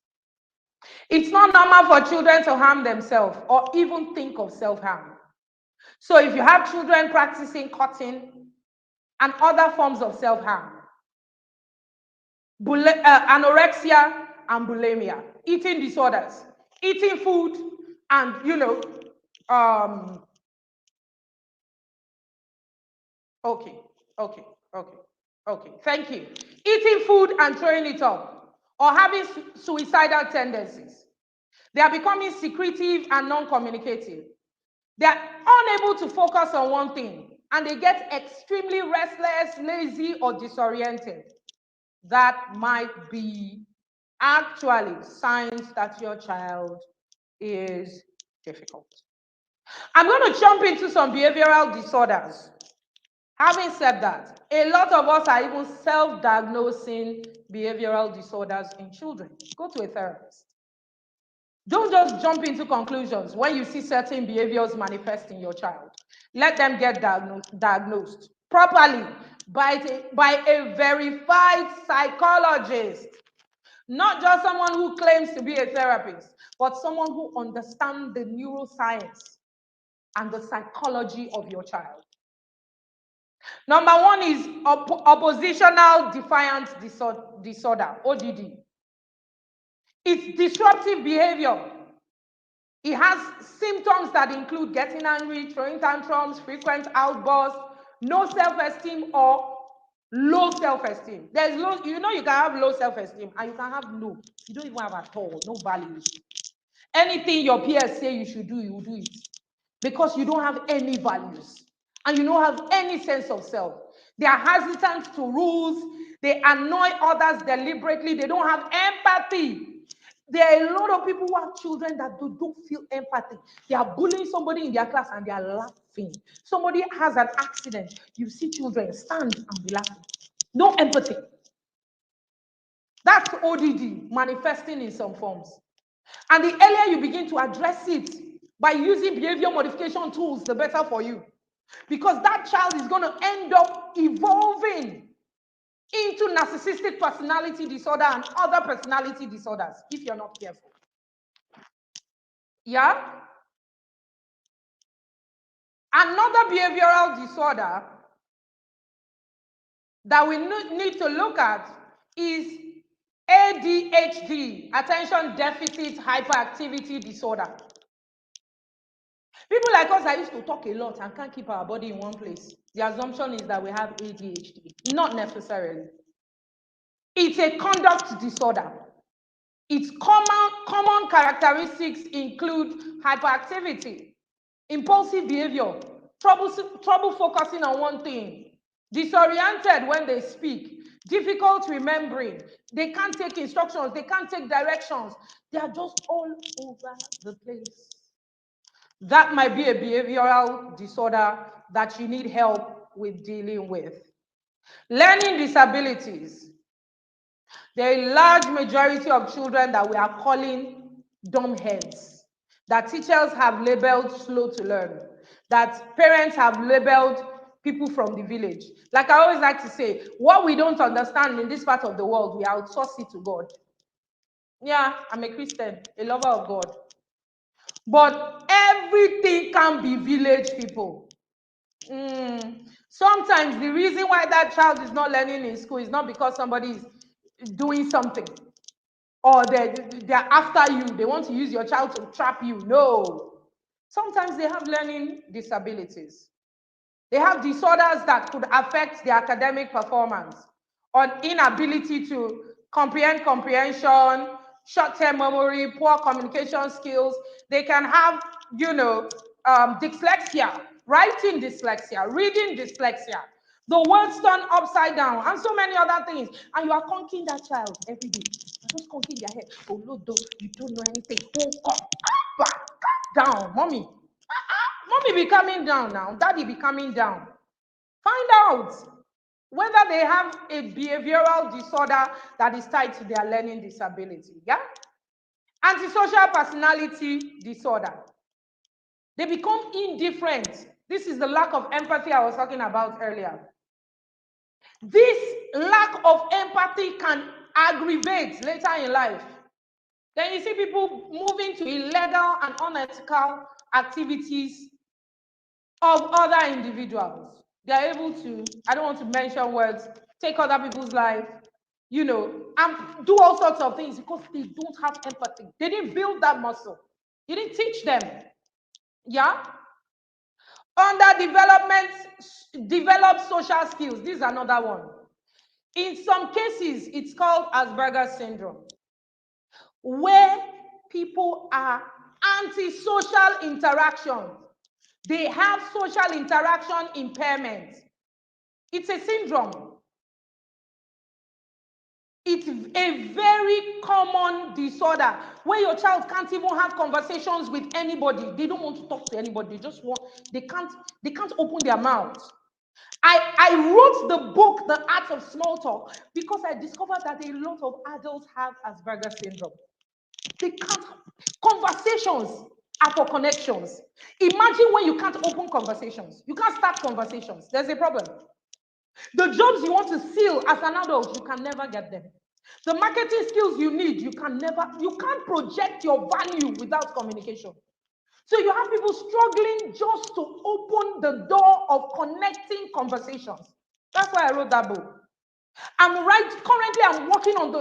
It's not normal for children to harm themselves or even think of self-harm. So if you have children practicing cutting and other forms of self-harm, anorexia and bulimia, eating disorders, eating food, and okay, thank you. Eating food and throwing it up, or having suicidal tendencies. They are becoming secretive and non-communicative. They are unable to focus on one thing, and they get extremely restless, lazy, or disoriented. That might be actually signs that your child is difficult. I'm going to jump into some behavioral disorders. Having said that, a lot of us are even self-diagnosing behavioral disorders in children. Go to a therapist. Don't just jump into conclusions when you see certain behaviors manifest in your child. Let them get diagnosed properly by a verified psychologist. Not just someone who claims to be a therapist, but someone who understands the neuroscience and the psychology of your child. Number one is oppositional defiance disorder, ODD. It's disruptive behavior. It has symptoms that include getting angry, throwing tantrums, frequent outbursts, no self-esteem or low self-esteem. There's low, you can have low self-esteem and you can have no. You don't even have at all, no values. Anything your peers say you should do, you will do it. Because you don't have any values and you don't have any sense of self. They are hesitant to rules. They annoy others deliberately. They don't have empathy. There are a lot of people who have children that don't feel empathy. They are bullying somebody in their class and they are laughing. Somebody has an accident. You see children stand and be laughing. No empathy. That's ODD manifesting in some forms. And the earlier you begin to address it by using behavior modification tools, the better for you. Because that child is going to end up evolving into narcissistic personality disorder and other personality disorders if you're not careful. Yeah? Another behavioral disorder that we need to look at is ADHD, attention deficit hyperactivity disorder. People like us that used to talk a lot and can't keep our body in one place. The assumption is that we have ADHD. Not necessarily. It's a conduct disorder. Its common characteristics include hyperactivity, impulsive behavior, trouble focusing on one thing, disoriented when they speak, difficult remembering. They can't take instructions. They can't take directions. They are just all over the place. That might be a behavioral disorder that you need help with dealing with. Learning disabilities. There are a large majority of children that we are calling dumbheads. that teachers have labeled slow to learn, that parents have labeled people from the village. Like I always like to say, what we don't understand in this part of the world, we outsource it to God. Yeah, I'm a Christian, a lover of God. But everything can be village people. Sometimes the reason why that child is not learning in school is not because somebody is doing something or they're after you. They want to use your child to trap you. No. Sometimes they have learning disabilities. They have disorders that could affect their academic performance, or inability to comprehend comprehension, short-term memory, poor communication skills. They can have, dyslexia, writing dyslexia, reading dyslexia, the words turned upside down, and so many other things. And you are conking that child every day. You're just conking their head. Oh, no, you don't know anything. Oh, calm down, mommy. Mommy be coming down now. Daddy be coming down. Find out whether they have a behavioral disorder that is tied to their learning disability. Yeah? Antisocial personality disorder. They become indifferent. This is the lack of empathy I was talking about earlier. This lack of empathy can aggravate later in life. Then you see people moving to illegal and unethical activities of other individuals. They are able to, I don't want to mention words, take other people's life, and do all sorts of things because they don't have empathy. They didn't build that muscle. You didn't teach them. Yeah? Develop social skills. This is another one. In some cases, it's called Asperger's syndrome, where people are antisocial interaction. They have social interaction impairment. It's a syndrome. It's a very common disorder where your child can't even have conversations with anybody. They don't want to talk to anybody. They can't open their mouths. I wrote the book, The Art of Small Talk, because I discovered that a lot of adults have Asperger's syndrome. They can't, conversations are for connections. Imagine when you can't open conversations. You can't start conversations. There's a problem. The jobs you want to fill as an adult, you can never get them. The marketing skills you need, you can't project your value without communication. So you have people struggling just to open the door of connecting conversations. That's why I wrote that book. Currently I'm working on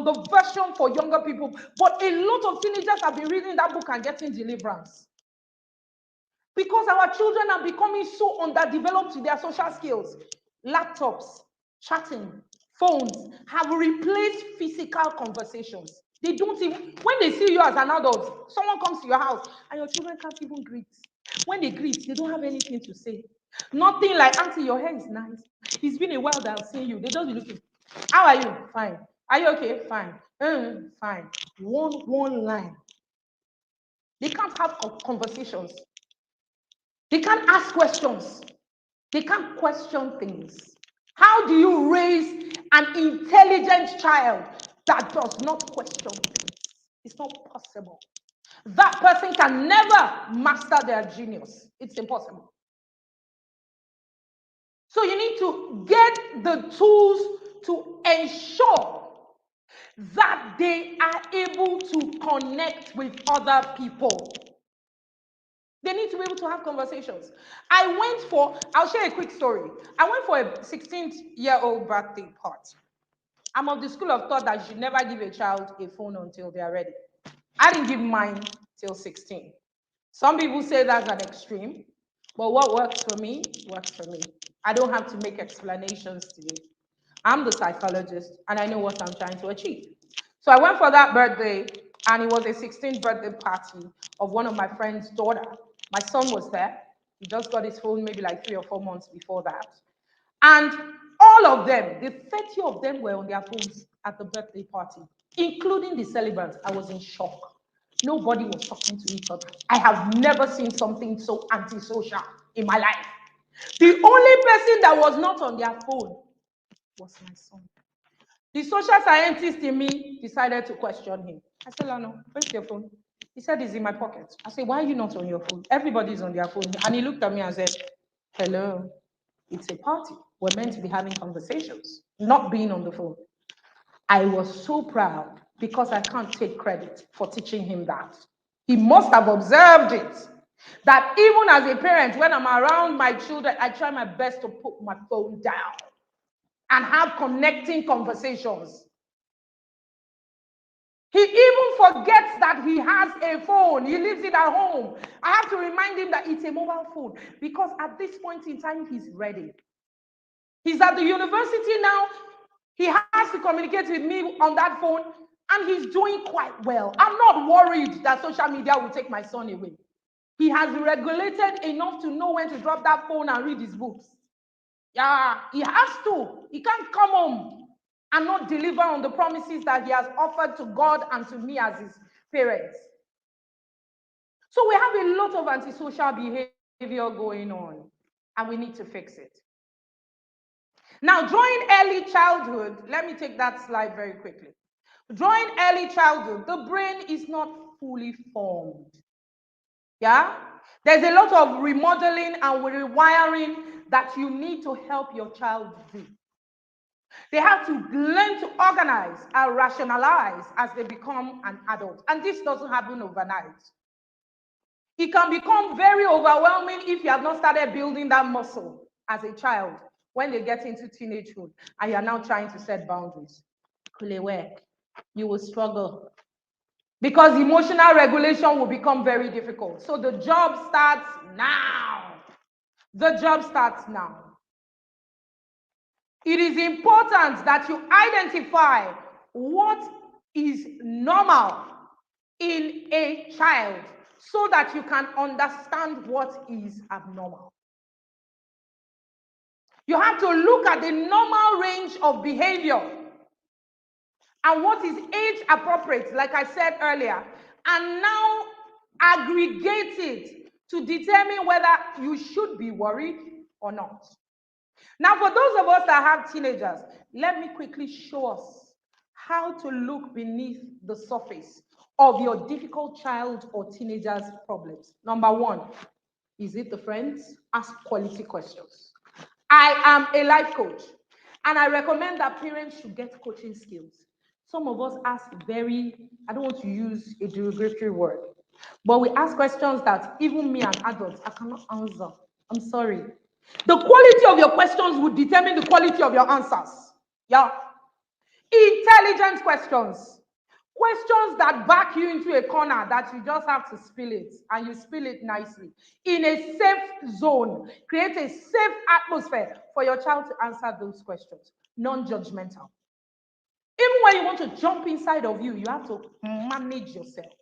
the version for younger people, but a lot of teenagers have been reading that book and getting deliverance. Because our children are becoming so underdeveloped with their social skills. Laptops, chatting, phones have replaced physical conversations. They don't even, when they see you as an adult, someone comes to your house and your children can't even greet. When they greet, they don't have anything to say. Nothing like, auntie, your hair is nice. It's been a while that I've seen you. They just be looking. How are you? Fine. Are you okay? Fine. Fine. One line. They can't have conversations. They can't ask questions. They can't question things. How do you raise an intelligent child that does not question things? It's not possible. That person can never master their genius. It's impossible. So you need to get the tools to ensure that they are able to connect with other people. They need to be able to have conversations. I'll share a quick story. I went for a 16-year-old birthday party. I'm of the school of thought that you should never give a child a phone until they are ready. I didn't give mine till 16. Some people say that's an extreme, but what works for me, works for me. I don't have to make explanations to you. I'm the psychologist, and I know what I'm trying to achieve. So I went for that birthday, and it was a 16th birthday party of one of my friend's daughter. My son was there. He just got his phone maybe like 3 or 4 months before that. And all of them, the 30 of them were on their phones at the birthday party, including the celebrants. I was in shock. Nobody was talking to each other. I have never seen something so antisocial in my life. The only person that was not on their phone was my son. The social scientist in me decided to question him. I said, Lano, where's your phone? He said, it's in my pocket. I said, why are you not on your phone? Everybody's on their phone. And he looked at me and said, hello, it's a party. We're meant to be having conversations, not being on the phone. I was so proud because I can't take credit for teaching him that. He must have observed it. That even as a parent, when I'm around my children, I try my best to put my phone down and have connecting conversations. He even forgets that he has a phone. He leaves it at home. I have to remind him that it's a mobile phone because at this point in time, he's ready. He's at the university now. He has to communicate with me on that phone, and he's doing quite well. I'm not worried that social media will take my son away. He has regulated enough to know when to drop that phone and read his books. Yeah, he has to. He can't come home and not deliver on the promises that he has offered to God and to me as his parents. So we have a lot of antisocial behavior going on, and we need to fix it. Now, during early childhood, let me take that slide very quickly. During early childhood, the brain is not fully formed. Yeah? There's a lot of remodeling and rewiring that you need to help your child do. They have to learn to organize and rationalize as they become an adult. And this doesn't happen overnight. It can become very overwhelming if you have not started building that muscle as a child when they get into teenagehood and you're now trying to set boundaries. You will struggle because emotional regulation will become very difficult. So the job starts now. The job starts now. It is important that you identify what is normal in a child so that you can understand what is abnormal. You have to look at the normal range of behavior and what is age appropriate, like I said earlier, and now aggregate it to determine whether you should be worried or not. Now, for those of us that have teenagers, let me quickly show us how to look beneath the surface of your difficult child or teenager's problems. Number one, is it the friends? Ask quality questions. I am a life coach, and I recommend that parents should get coaching skills. Some of us ask I don't want to use a derogatory word, but we ask questions that even me, an adult, I cannot answer. I'm sorry. The quality of your questions will determine the quality of your answers. Yeah. Intelligent questions. Questions that back you into a corner that you just have to spill it, and you spill it nicely. In a safe zone. Create a safe atmosphere for your child to answer those questions. Non-judgmental. Even when you want to jump inside of you, you have to manage yourself.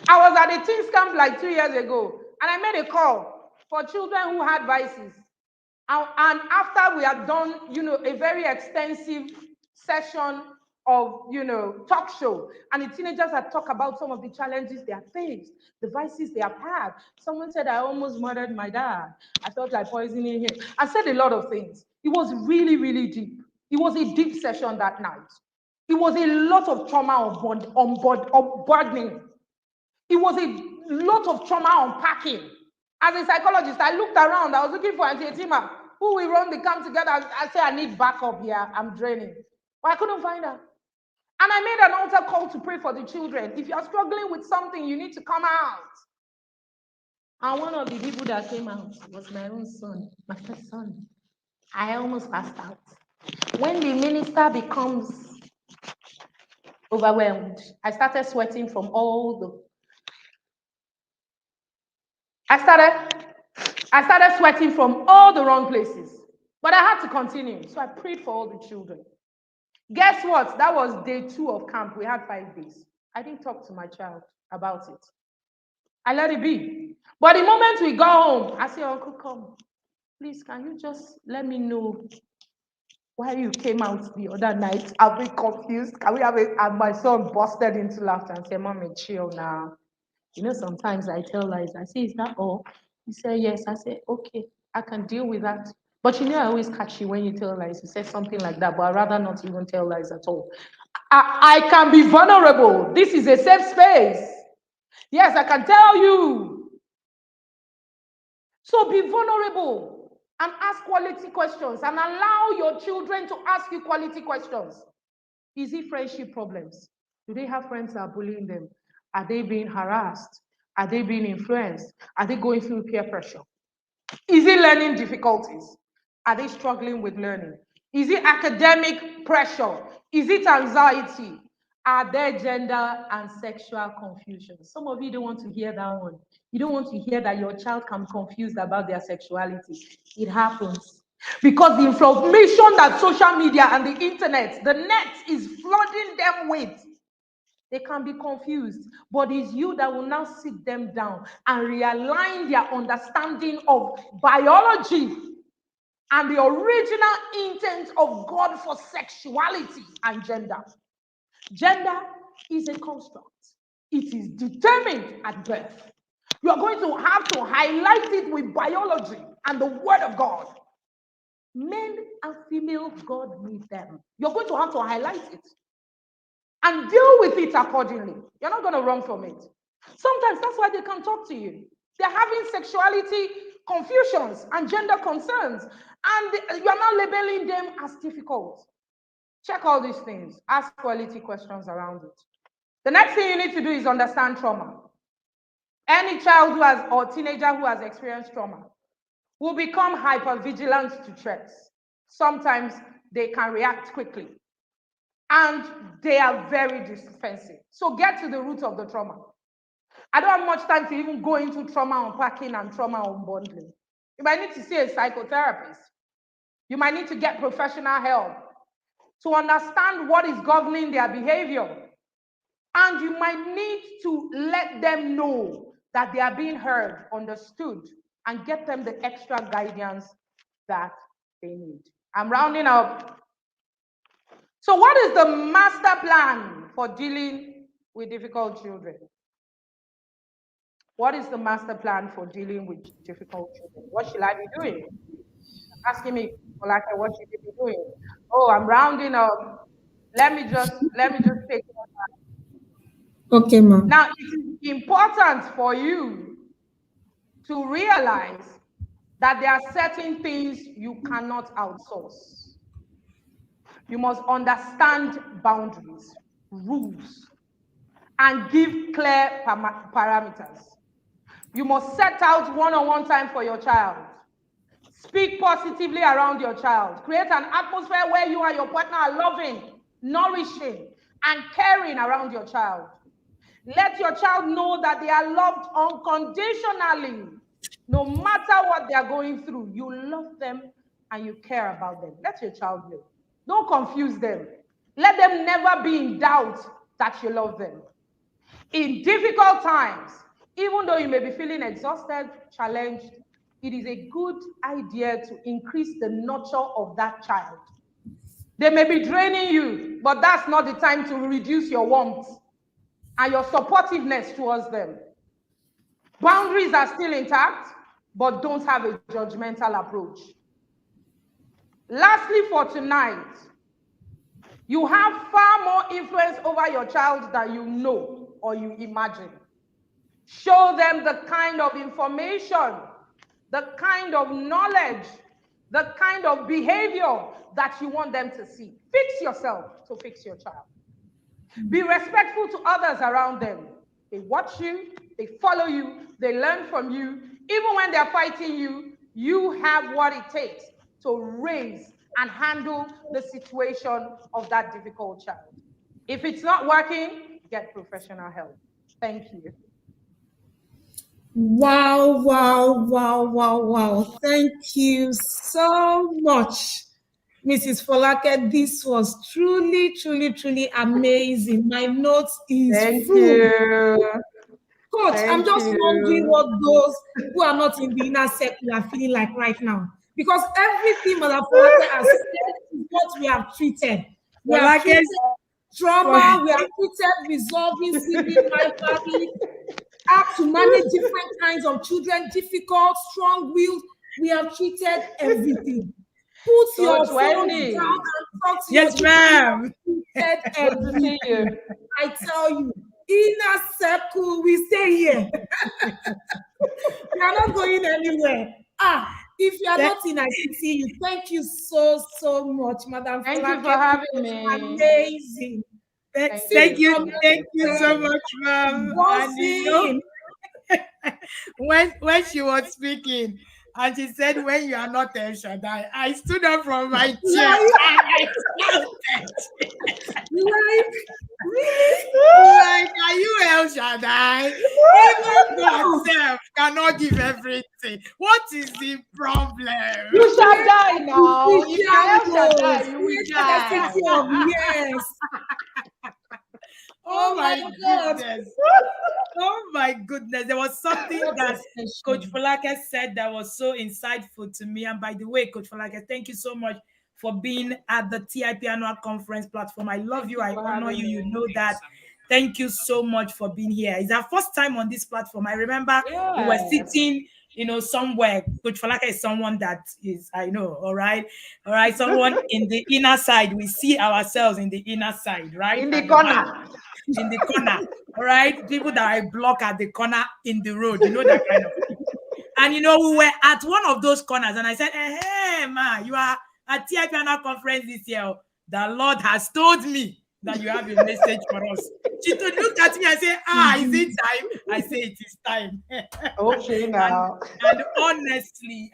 I was at a teens camp like 2 years ago, and I made a call for children who had vices. And after we had done, a very extensive session of, talk show, and the teenagers had talked about some of the challenges they had faced, the vices they have had. Someone said, I almost murdered my dad. I felt like poisoning him. I said a lot of things. It was really, really deep. It was a deep session that night. It was a lot of trauma unburdening. It was a lot of trauma unpacking. As a psychologist, I looked around. I was looking for Auntie Etima, who will run the camp together. I said, I need backup here. I'm draining. But I couldn't find her. And I made an altar call to pray for the children. If you're struggling with something, you need to come out. And one of the people that came out was my own son, my first son. I almost passed out. When the minister becomes overwhelmed, I started sweating from all the... I started sweating from all the wrong places. But I had to continue. So I prayed for all the children. Guess what? That was day 2 of camp. We had 5 days. I didn't talk to my child about it. I let it be. But the moment we got home, I said, Uncle, come. Please, can you just let me know why you came out the other night? I've been confused. Can we have it? And my son busted into laughter and said, Mommy, chill now. Sometimes I tell lies. I say, is that all? He said, yes. I said, okay, I can deal with that. But I always catch you when you tell lies. You said something like that, but I'd rather not even tell lies at all. I can be vulnerable. This is a safe space. Yes, I can tell you. So be vulnerable and ask quality questions and allow your children to ask you quality questions. Is it friendship problems? Do they have friends that are bullying them? Are they being harassed? Are they being influenced? Are they going through peer pressure? Is it learning difficulties? Are they struggling with learning? Is it academic pressure? Is it anxiety? Are there gender and sexual confusion? Some of you don't want to hear that one. You don't want to hear that your child can be confused about their sexuality. It happens. Because the information that social media and the internet, the net is flooding them with, they can be confused, but it's you that will now sit them down and realign their understanding of biology and the original intent of God for sexuality and gender. Gender is a construct. It is determined at birth. You are going to have to highlight it with biology and the Word of God. Men and female, God made them. You're going to have to highlight it and deal with it accordingly. You're not going to run from it. Sometimes that's why they can talk to you. They're having sexuality confusions and gender concerns, and you're not labeling them as difficult. Check all these things. Ask quality questions around it. The next thing you need to do is understand trauma. Any child who has or teenager who has experienced trauma will become hypervigilant to threats. Sometimes they can react quickly, and they are very defensive. So get to the root of the trauma. I don't have much time to even go into trauma unpacking and trauma unbundling. You might need to see a psychotherapist. You might need to get professional help to understand what is governing their behavior. And you might need to let them know that they are being heard, understood, and get them the extra guidance that they need. I'm rounding up. So what is the master plan for dealing with difficult children? What is the master plan for dealing with difficult children? What should I be doing? Asking me, like, what should you be doing? Oh, I'm rounding up. Let me just take it. Okay, ma'am. Now, it is important for you to realize that there are certain things you cannot outsource. You must understand boundaries, rules, and give clear parameters. You must set out one-on-one time for your child. Speak positively around your child. Create an atmosphere where you and your partner are loving, nourishing, and caring around your child. Let your child know that they are loved unconditionally. No matter what they are going through, you love them and you care about them. Let your child know. Don't confuse them. Let them never be in doubt that you love them. In difficult times, even though you may be feeling exhausted, challenged, it is a good idea to increase the nurture of that child. They may be draining you, but that's not the time to reduce your warmth and your supportiveness towards them. Boundaries are still intact, but don't have a judgmental approach. Lastly, for tonight, you have far more influence over your child than you know or you imagine. Show them the kind of information, the kind of knowledge, the kind of behavior that you want them to see. Fix yourself to fix your child. Be respectful to others around them. They watch you, they follow you, they learn from you. Even when they're fighting you, you have what it takes to raise and handle the situation of that difficult child. If it's not working, get professional help. Thank you. Wow, wow, wow, wow, wow. Thank you so much, Mrs. Folake. This was truly, truly, truly amazing. My notes is Thank full. you. Coach, I'm Thank just wondering you. what those who are not in the inner circle are feeling like right now. Because everything Madam Folake has said is what we have treated. We have treated trauma, we have treated resolving sibling rivalry, how to manage different kinds of children, difficult, strong-willed. We have treated everything. Put your Coach phone Wendy. down and talk to Yes, your children. ma'am. We have treated Good to see everything. you. I tell you, Inner circle, we stay here. We are not going anywhere. If you are not in ICCU, thank you so much, Madam Thank you for Falake. having me. Amazing. Thank you so much, ma'am. And Buzzing. when she was speaking, and she said, "When you are not El Shaddai," I stood up from my chair and I shouted, Like, really? "Like, are you El Shaddai? Even God self cannot give everything. What is the problem?" You shall die now. We If you else shall die, you will create die. scarcity of yes. Oh my God. goodness. Oh my goodness. There was something that Coach Falake said that was so insightful to me. And by the way, Coach Falake, thank you so much for being at the T.I.P annual conference platform. I love you. I honor you. You know that. Thank you so much for being here. It's our first time on this platform. I remember we were sitting, somewhere. Coach Falake is someone that is, I know, all right. Someone in the inner side. We see ourselves in the inner side, right? In the corner. In the corner, all right? People that I block at the corner in the road, that kind of thing. And we were at one of those corners, and I said, "Hey, ma, you are at T.I.P conference this year. The Lord has told me that you have a message for us." She looked at me and said, "Is it time?" I say, "It is time." Okay, now. and honestly,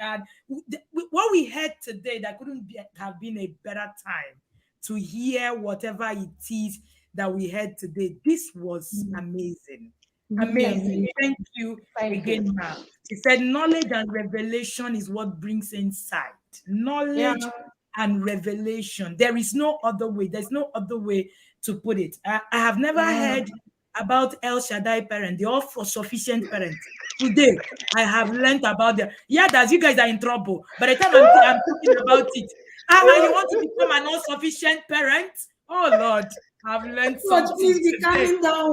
what we heard today, that couldn't have been a better time to hear whatever it is that we heard today. This was amazing. Amazing. Thank you again, ma'am. She said, knowledge and revelation is what brings insight. Knowledge and revelation. There is no other way. There's no other way to put it. I have never heard about El Shaddai parent, the all-sufficient parent. Today, I have learned about them. Yeah, that you guys are in trouble. By the time I'm talking about it, you want to become an all-sufficient parent? Oh, Lord. I've learned something. Please be calming down.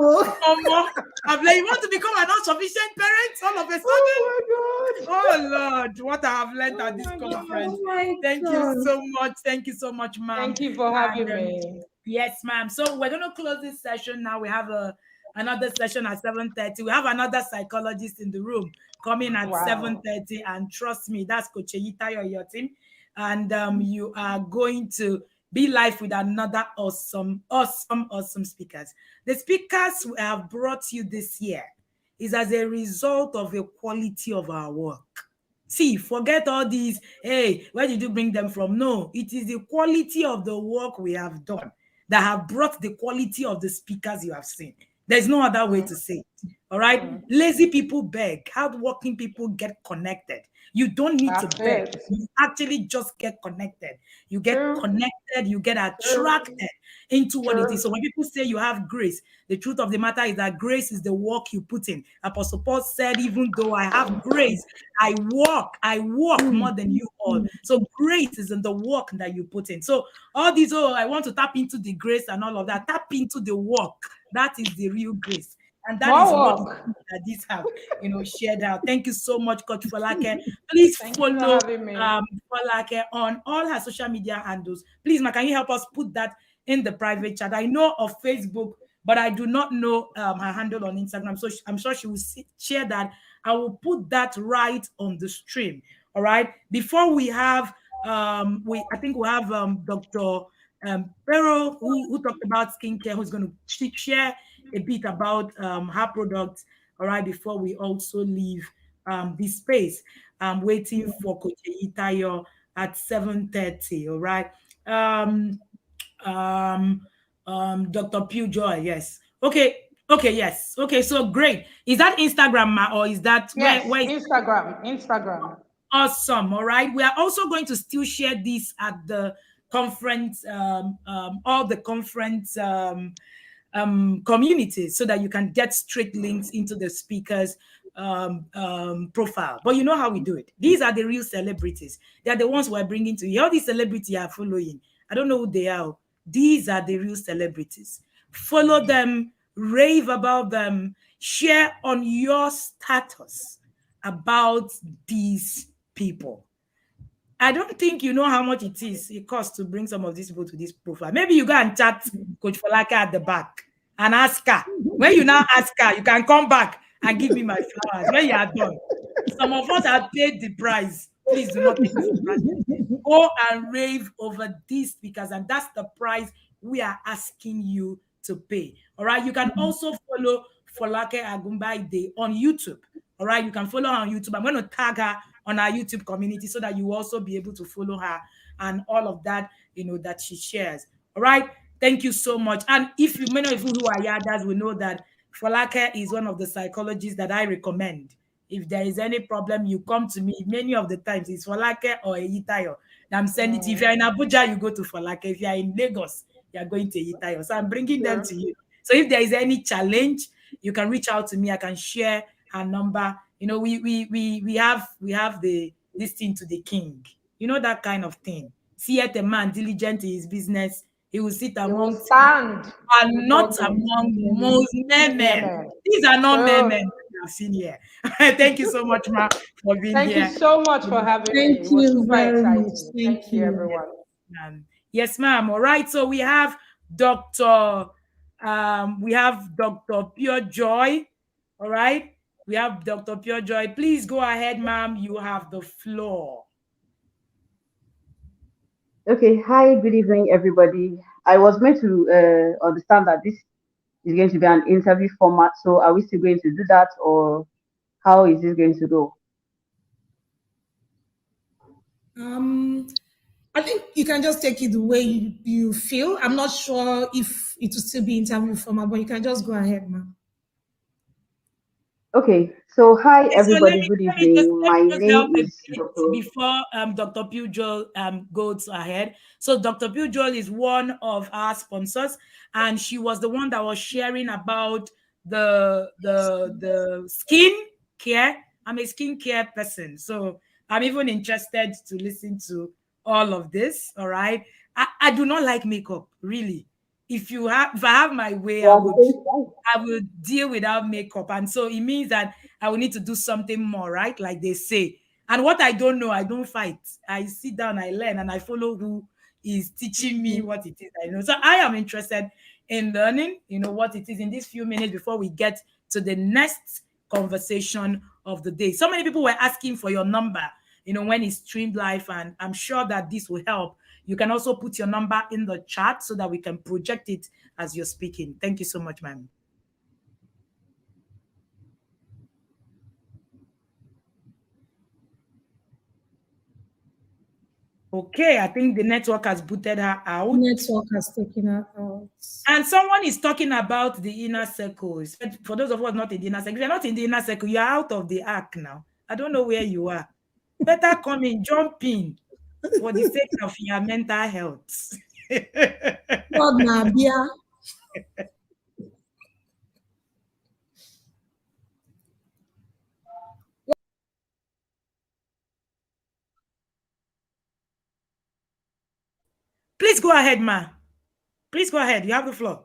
I've learned you want to become an unsufficient parent all of a sudden. Oh my God. Oh Lord, what I have learned at this conference. Thank you so much. Thank you so much, ma'am. Thank you for having me. Yes, ma'am. So we're gonna close this session now. We have another session at 7:30. We have another psychologist in the room coming at 7:30, and trust me, that's Coach Eyitayo, your team, and you are going to be live with another awesome speakers. The speakers we have brought you this year is as a result of the quality of our work. See, forget all these, hey, where did you bring them from? No, it is the quality of the work we have done that have brought the quality of the speakers you have seen. There's no other way to say it. All right? Lazy people beg. Hardworking people get connected. You don't need to beg. You actually just get connected. You get connected. You get attracted into what it is. So when people say you have grace, the truth of the matter is that grace is the work you put in. Apostle Paul said, even though I have grace, I walk more than you all. So grace is in the work that you put in. So all these, I want to tap into the grace and all of that. Tap into the work. That is the real grace. And that is what that this have, shared out. Thank you so much, Coach Falake. Please follow Falake on all her social media handles. Please, ma, can you help us put that in the private chat? I know of Facebook, but I do not know her handle on Instagram. So I'm sure she will share that. I will put that right on the stream. All right. Before we have, I think we have Dr. Pero who talked about skincare, who's going to share a bit about her products, all right, before we also leave this space. I'm waiting for Coach Eyitayo at 7:30, all right. Dr. Pew Joy, yes. Okay, yes. Okay, so great. Is that Instagram, ma, or is that where is Instagram? Awesome. All right. We are also going to still share this at the conference, all the conference communities, so that you can get straight links into the speakers profile. But you know how we do it. These are the real celebrities. They are the ones we're bringing to you. All these celebrities are following. I don't know who they are. These are the real celebrities. Follow them, rave about them, share on your status about these people. I don't think you know how much it costs to bring some of these people to this profile. Maybe you go and chat Coach Falake at the back and ask her. When you now ask her, you can come back and give me my flowers when you are done. Some of us have paid the price. Please do not take it for granted. Go and rave over these speakers, and that's the price we are asking you to pay. All right. You can also follow Folake Agumbaide on YouTube. All right. You can follow her on YouTube. I'm going to tag her on our YouTube community so that you will also be able to follow her and all of that, that she shares. All right. Thank you so much. And if you, many of you who are Yadas will know that Folake is one of the psychologists that I recommend. If there is any problem, you come to me. Many of the times it's Folake or Eyitayo. I'm sending it. If you're in Abuja, you go to Folake. If you're in Lagos, you're going to Eyitayo. So I'm bringing them to you. So if there is any challenge, you can reach out to me. I can share her number. We have this thing to the king. That kind of thing. Seeth a man diligent in his business, he will sit among stand and not among most men. These are not men I've seen here. Thank you so much, Ma, for being Thank here. you so much for having me. It was super exciting. Thank you, everyone. Yes, ma'am. All right. So we have Dr. Pure Joy. All right. We have Dr. Pure Joy. Please go ahead, ma'am. You have the floor. Okay, hi, good evening, everybody. I was meant to understand that this is going to be an interview format, so are we still going to do that, or how is this going to go? I think you can just take it the way you feel. I'm not sure if it will still be interview format, but you can just go ahead, ma'am. Okay, so hi, Okay, so everybody, good evening. My let me just help name a is bit Dr. before Dr. Pujol goes ahead. So Dr. Pujol is one of our sponsors, and she was the one that was sharing about the skin care. I'm a skincare person, so I'm even interested to listen to all of this. All right, I do not like makeup, really. If I have my way, I will deal without makeup. And so it means that I will need to do something more, right? Like they say. And what I don't know, I don't fight. I sit down, I learn, and I follow who is teaching me what it is I know. So I am interested in learning, what it is in these few minutes before we get to the next conversation of the day. So many people were asking for your number, when it's streamed live, and I'm sure that this will help. You can also put your number in the chat so that we can project it as you're speaking. Thank you so much, ma'am. Okay, I think the network has booted her out. Network has taken her out. And someone is talking about the inner circles. For those of us not in the inner circle, if you're not in the inner circle, you're out of the ark now. I don't know where you are. Better come in, jump in for the sake of your mental health. God, Nabia. Please go ahead, ma. Please go ahead. You have the floor.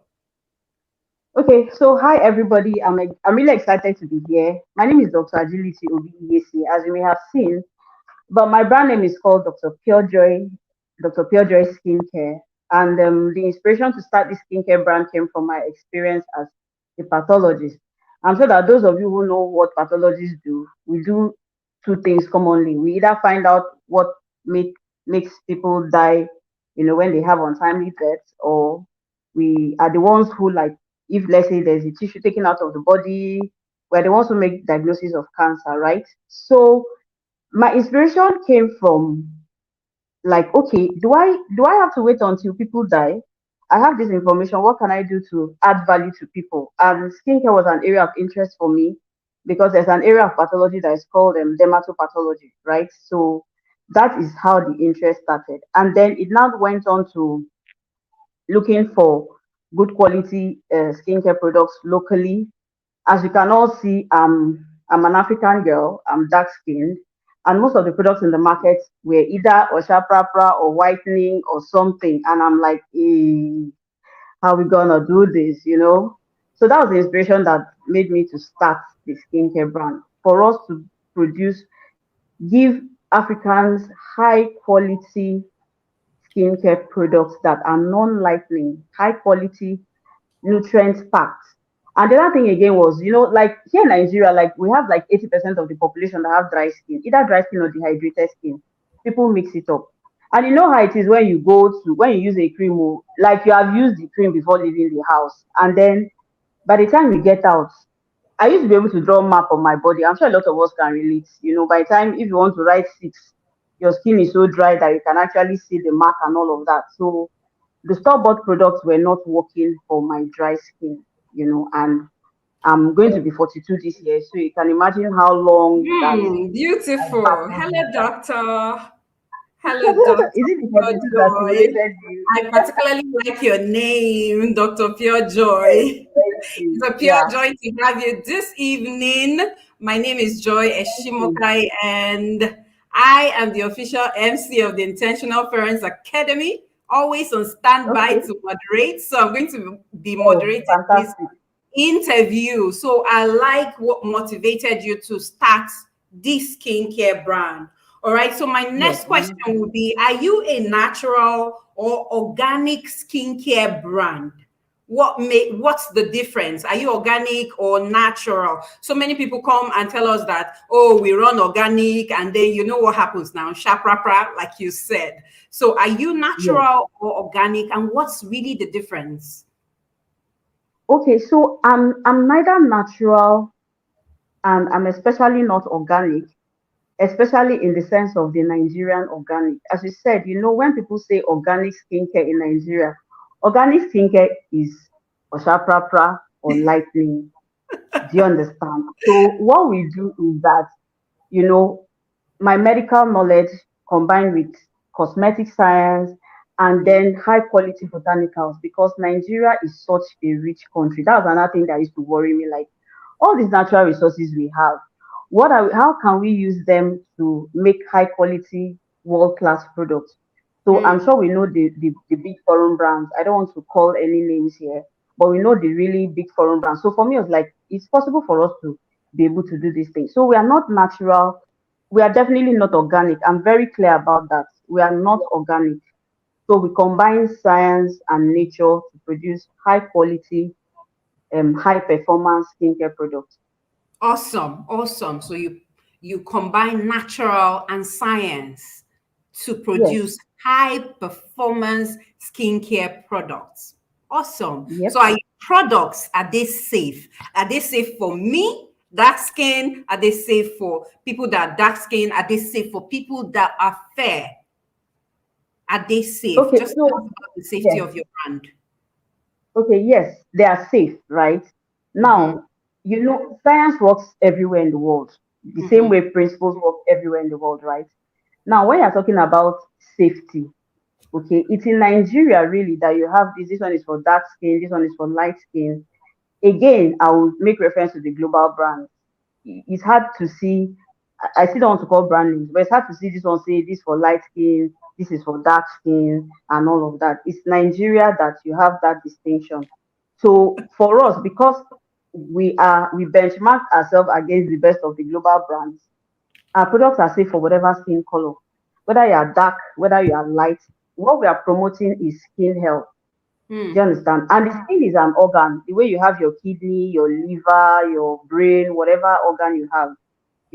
Okay, so hi, everybody. I'm really excited to be here. My name is Dr. Agility Obi, as you may have seen. But my brand name is called Dr. Pure Joy Skincare. And the inspiration to start this skincare brand came from my experience as a pathologist. I'm sure that those of you who know what pathologists do, we do two things commonly. We either find out what makes people die, when they have untimely deaths, or we are the ones who, like, if let's say there's a tissue taken out of the body, we're the ones who make diagnosis of cancer, right? So my inspiration came from, like, okay, do I have to wait until people die? I have this information. What can I do to add value to people? And skincare was an area of interest for me because there's an area of pathology that is called dermatopathology, right? So that is how the interest started, and then it now went on to looking for good quality skincare products locally. As you can all see, I'm an African girl. I'm dark skinned, and most of the products in the market were either Osha Prapra or whitening or something. And I'm like, how we gonna do this? So that was the inspiration that made me to start the skincare brand for us to produce, give Africans high quality skincare products that are non-lightning, high quality, nutrient packed. And the other thing again was, like here in Nigeria, like we have like 80% of the population that have dry skin, either dry skin or dehydrated skin. People mix it up. And you know how it is when you use a cream, like you have used the cream before leaving the house. And then by the time you get out, I used to be able to draw a map of my body. I'm sure a lot of us can relate. By the time if you want to write 6, your skin is so dry that you can actually see the mark and all of that. So the store-bought products were not working for my dry skin, and I'm going to be 42 this year, so you can imagine how long that I Beautiful. battled Hello, with that. doctor. Hello, Dr. Is it the Pure 42 that Joy. stimulated you? I particularly like your name, Dr. Pure Yes, Joy. thank It's you. a pure Yeah, joy to have you this evening. My name is Joy thank you. Eshimokai, and I am the official MC of the Intentional Parents Academy, always on standby Okay. to moderate. So I'm going to be Oh, moderating this fantastic. interview. So I like what motivated you to start this skincare brand. All right. So my Yes, next I question love that. would be: are you a natural or organic skincare brand? What's the difference? Are you organic or natural? So many people come and tell us that, oh, we run organic, and then you know what happens now, shaprapra, like you said. So are you Yes. natural or organic, and what's really the difference? Okay, so I'm neither natural and I'm especially not organic, especially in the sense of the Nigerian organic. As you said, when people say organic skincare in Nigeria, organic skincare is Oshaprapra or lightning. Do you understand? So what we do is that, you know, my medical knowledge combined with cosmetic science and then high quality botanicals, because Nigeria is such a rich country. That's another thing that used to worry me. Like all these natural resources we have, how can we use them to make high quality world class products? So I'm sure we know the big foreign brands. I don't want to call any names here, but we know the really big foreign brands. So for me, it was like it's possible for us to be able to do these things. So we are not natural, we are definitely not organic. I'm very clear about that. We are not organic. So we combine science and nature to produce high quality, high performance skincare products. Awesome, awesome. So you combine natural and science to Yes. produce high performance skincare products. Awesome. So Yep. are your products, are they safe? Are they safe for me, dark skin? Are they safe for people that are dark skin? Are they safe for people that are fair? Are they safe? Okay. Just tell us So about the safety yes. of your brand. Okay. Yes, they are safe, right? Mm-hmm, Now, science works everywhere in the world. The same mm-hmm. way principles work everywhere in the world, right? Now, when you're talking about safety, okay, it's in Nigeria really that you have this. This one is for dark skin. This one is for light skin. Again, I will make reference to the global brands. It's hard to see. I still don't want to call brand names, but it's hard to see this one say this for light skin, this is for dark skin, and all of that. It's Nigeria that you have that distinction. So for us, because we benchmark ourselves against the best of the global brands, our products are safe for whatever skin color, whether you are dark, whether you are light. What we are promoting is skin health. Do you Hmm. understand? And the skin is an organ. The way you have your kidney, your liver, your brain, whatever organ you have,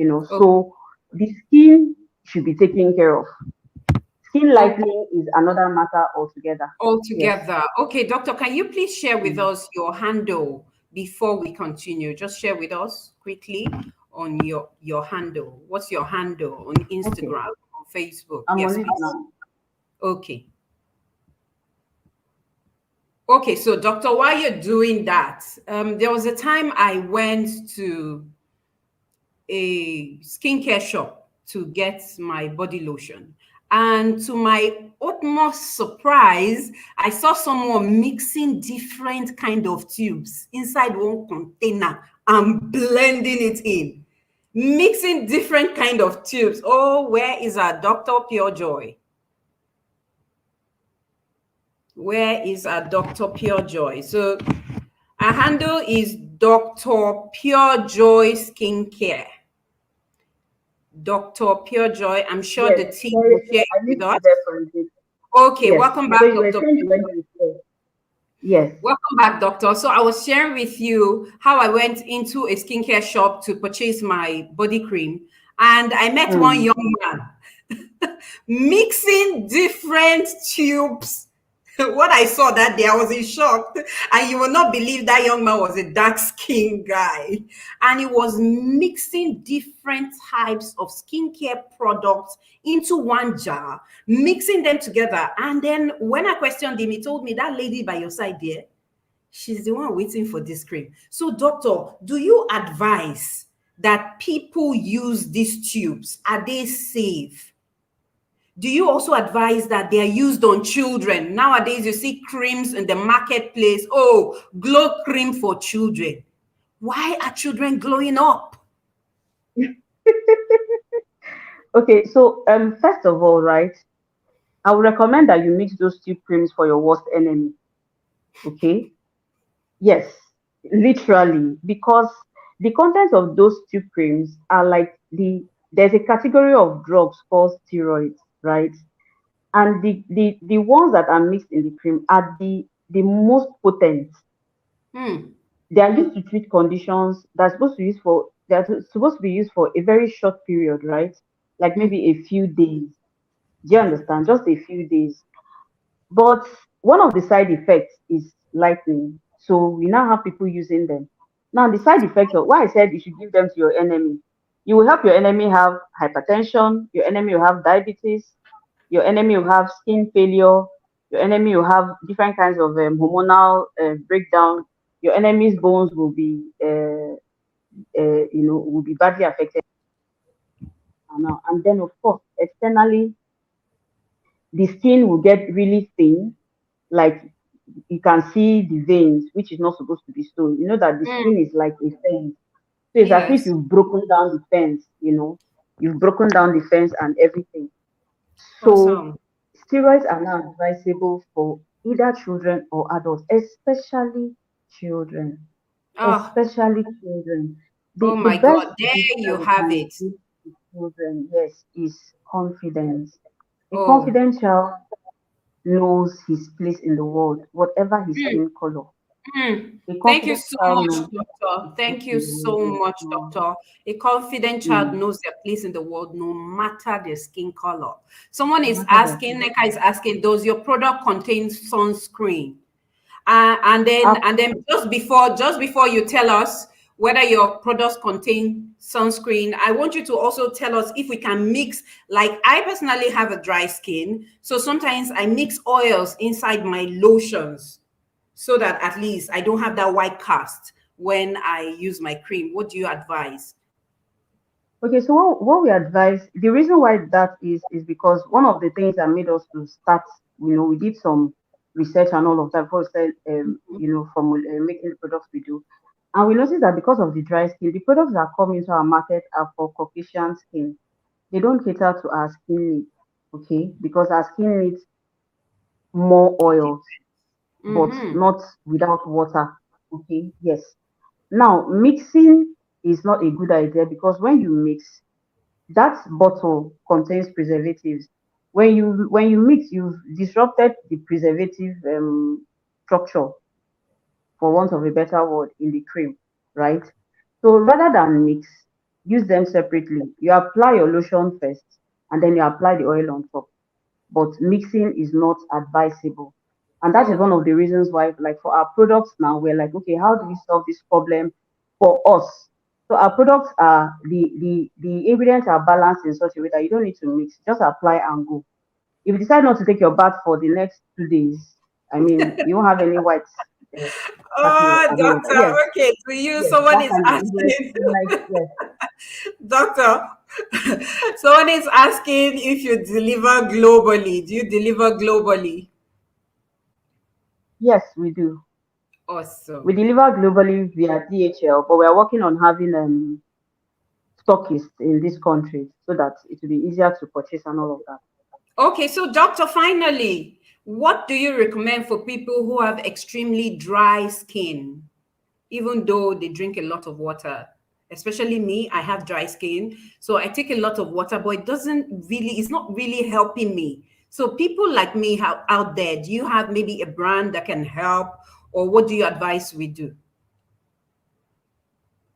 Okay. So the skin should be taken care of. Skin Okay. lightening is another matter altogether. All Yes. together. Okay, doctor, can you please share with Mm. us your handle before we continue? Just share with us quickly on your handle. What's your handle on Okay. Instagram, on Facebook? I'm Yes, on it please. now. Okay. Okay, so doctor, while you're doing that, there was a time I went to a skincare shop to get my body lotion. And to my utmost surprise, I saw someone mixing different kind of tubes inside one container and blending it in. Mixing different kind of tubes. Oh, where is our Dr. Pure Joy? Where is our Dr. Pure Joy? So our handle is Dr. Pure Joy Skincare. Dr. Purejoy. I'm sure Yes. the team Sorry, will share it I with missed us. you there for a bit. Okay, Yes. welcome So back, you were Dr. saying you went to Purejoy. the store. Yes. Welcome back, doctor. So I was sharing with you how I went into a skincare shop to purchase my body cream, and I met one Mm. young man mixing different tubes. What I saw that day, I was in shock. And you will not believe that young man was a dark-skinned guy. And he was mixing different types of skincare products into one jar, mixing them together. And then when I questioned him, he told me, that lady by your side there, she's the one waiting for this cream. So, doctor, do you advise that people use these tubes? Are they safe? Do you also advise that they are used on children? Nowadays, you see creams in the marketplace. Oh, glow cream for children. Why are children glowing up? Okay, so first of all, right, I would recommend that you mix those two creams for your worst enemy. Okay? Yes, literally, because the content of those two creams are like there's a category of drugs called steroids, right? And the ones that are mixed in the cream are the most potent. Hmm. They are used to treat conditions they're supposed to be used for a very short period, right? Like maybe a few days. Do you understand? Just a few days. But one of the side effects is lightning. So we now have people using them. Now the side effect of why I said you should give them to your enemy. You will help your enemy have hypertension, your enemy will have diabetes, your enemy will have skin failure, your enemy will have different kinds of hormonal breakdown, your enemy's bones will be will be badly affected now. And then of course externally the skin will get really thin, like you can see the veins, which is not supposed to be so. You know that the Hmm. skin is like a fence. So it's as if Yes. you've broken down the fence. You've broken down the fence and everything. So Awesome. steroids are now advisable for either children or adults, especially children. Oh, Especially children. oh The my best God. There gift that you we have can it. give to children, yes, is confidence. A Oh. confident child knows his place in the world, whatever his Hmm. skin color. Hmm. A Thank you confident so child much, knows doctor. his place Thank you in the world. so Yes. much, No. doctor. A confident child Mm. knows their place in the world no matter their skin color. Someone No is matter their asking, skin Neka is color. asking, does your product contain sunscreen? And then just before you tell us whether your products contain sunscreen, I want you to also tell us if we can mix. Like, I personally have a dry skin, so sometimes I mix oils inside my lotions so that at least I don't have that white cast when I use my cream. What do you advise? Okay, so what we advise, the reason why that is because one of the things that made us to start, we did some research and all of that before we started, from making the products we do. And we noticed that because of the dry skin, the products that come into our market are for Caucasian skin. They don't cater to our skin needs, okay? Because our skin needs more oils, but Mm-hmm. not without water, okay? Yes. Now, mixing is not a good idea because when you mix, that bottle contains preservatives. When you mix, you've disrupted the preservative structure, for want of a better word, in the cream, right? So rather than mix, use them separately. You apply your lotion first, and then you apply the oil on top. But mixing is not advisable. And that is Oh, one of the reasons why, like for our products now, we're like, okay, how do we solve this problem for us? So our products are the ingredients are balanced in such a way that you don't need to mix, just apply and go. If you decide not to take your bath for the next 2 days, I mean, you won't have any white uh, patches oh, at all. doctor. Yes, Okay, to you, yes, someone that is can be easily asking. like yes, Doctor, someone is asking if you deliver globally. Do you deliver globally? yes, we do. We Awesome. deliver globally via DHL, but we are working on having stockists in this country so that it will be easier to purchase and all of that. Okay, so doctor, finally, what do you recommend for people who have extremely dry skin, even though they drink a lot of water? Especially me, I have dry skin, so I take a lot of water, but it's not really helping me. So people like me out there, do you have maybe a brand that can help, or what do you advise we do?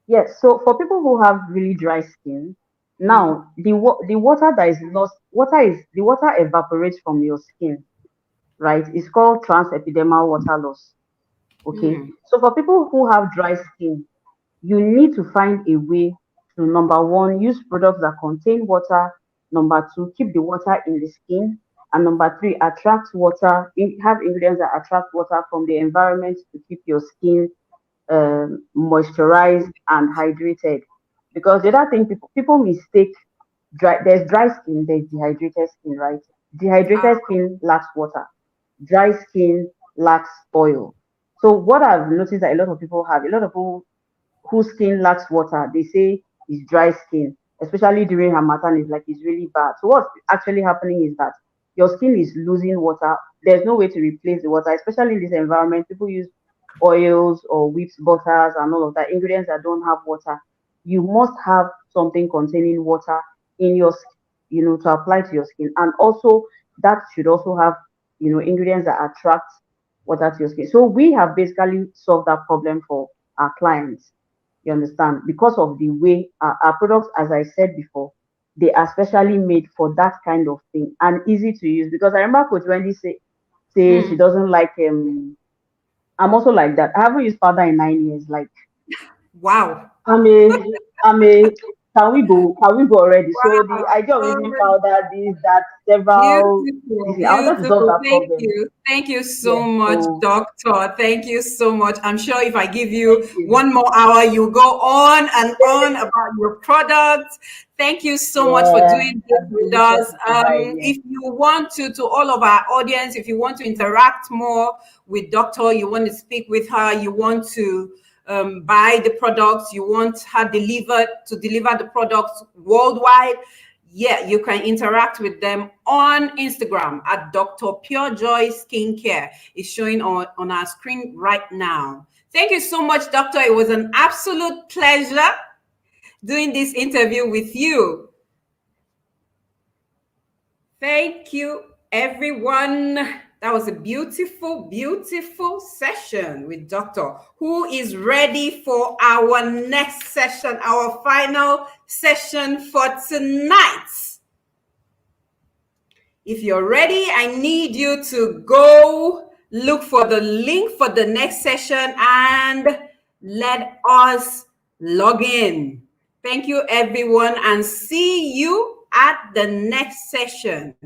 Yes, so for people who have really dry skin, Mm, now the water that is lost, the water evaporates from your skin, right? It's called transepidermal water loss. Okay, mm, so for people who have dry skin, you need to find a way to, number one, use products that contain water, number two, keep the water in the skin, and number three, attract water, have ingredients that attract water from the environment to keep your skin moisturized and hydrated. Because the other thing people mistake, there's dry skin, there's dehydrated skin, right? uh, Dehydrated skin lacks water, dry skin lacks oil. So what I've noticed that a lot of people whose skin lacks water, they say is dry skin, especially during Harmattan, is like it's really bad. So what's actually happening is that your skin is losing water. There's no way to replace the water, especially in this environment. People use oils or whipped butters and all of that, ingredients that don't have water. You must have something containing water in your, to apply to your skin. And also that should also have, ingredients that attract water to your skin. So we have basically solved that problem for our clients. You understand? Because of the way our products, as I said before, they are specially made for that kind of thing and easy to use. Because I remember Coach Wendy say she mm. doesn't like I'm also like that. I haven't used powder in 9 years. Like Wow. I'm a I'm a can we go already? So the Wow. idea of Oh, using powder, this, that, several beautiful, I wanted to solve beautiful. that Thank problem. you. Thank you so Yes. much, So Doctor. Thank you so much. I'm sure if I give thank you you. one more hour, you go on and on about your product. Thank you so much for Yeah, doing this that's with delicious us. to provide, yeah. If you want to all of our audience, if you want to interact more with Doctor, you want to speak with her, you want to buy the products, you want her to deliver the products worldwide, yeah, you can interact with them on Instagram at Dr. Pure Joy Skincare. It's showing on our screen right now. Thank you so much, Doctor. It was an absolute pleasure doing this interview with you. Thank you, everyone. That was a beautiful, beautiful session with Doctor, who is ready for our next session, our final session for tonight. If you're ready, I need you to go look for the link for the next session and let us log in. Thank you, everyone, and see you at the next session.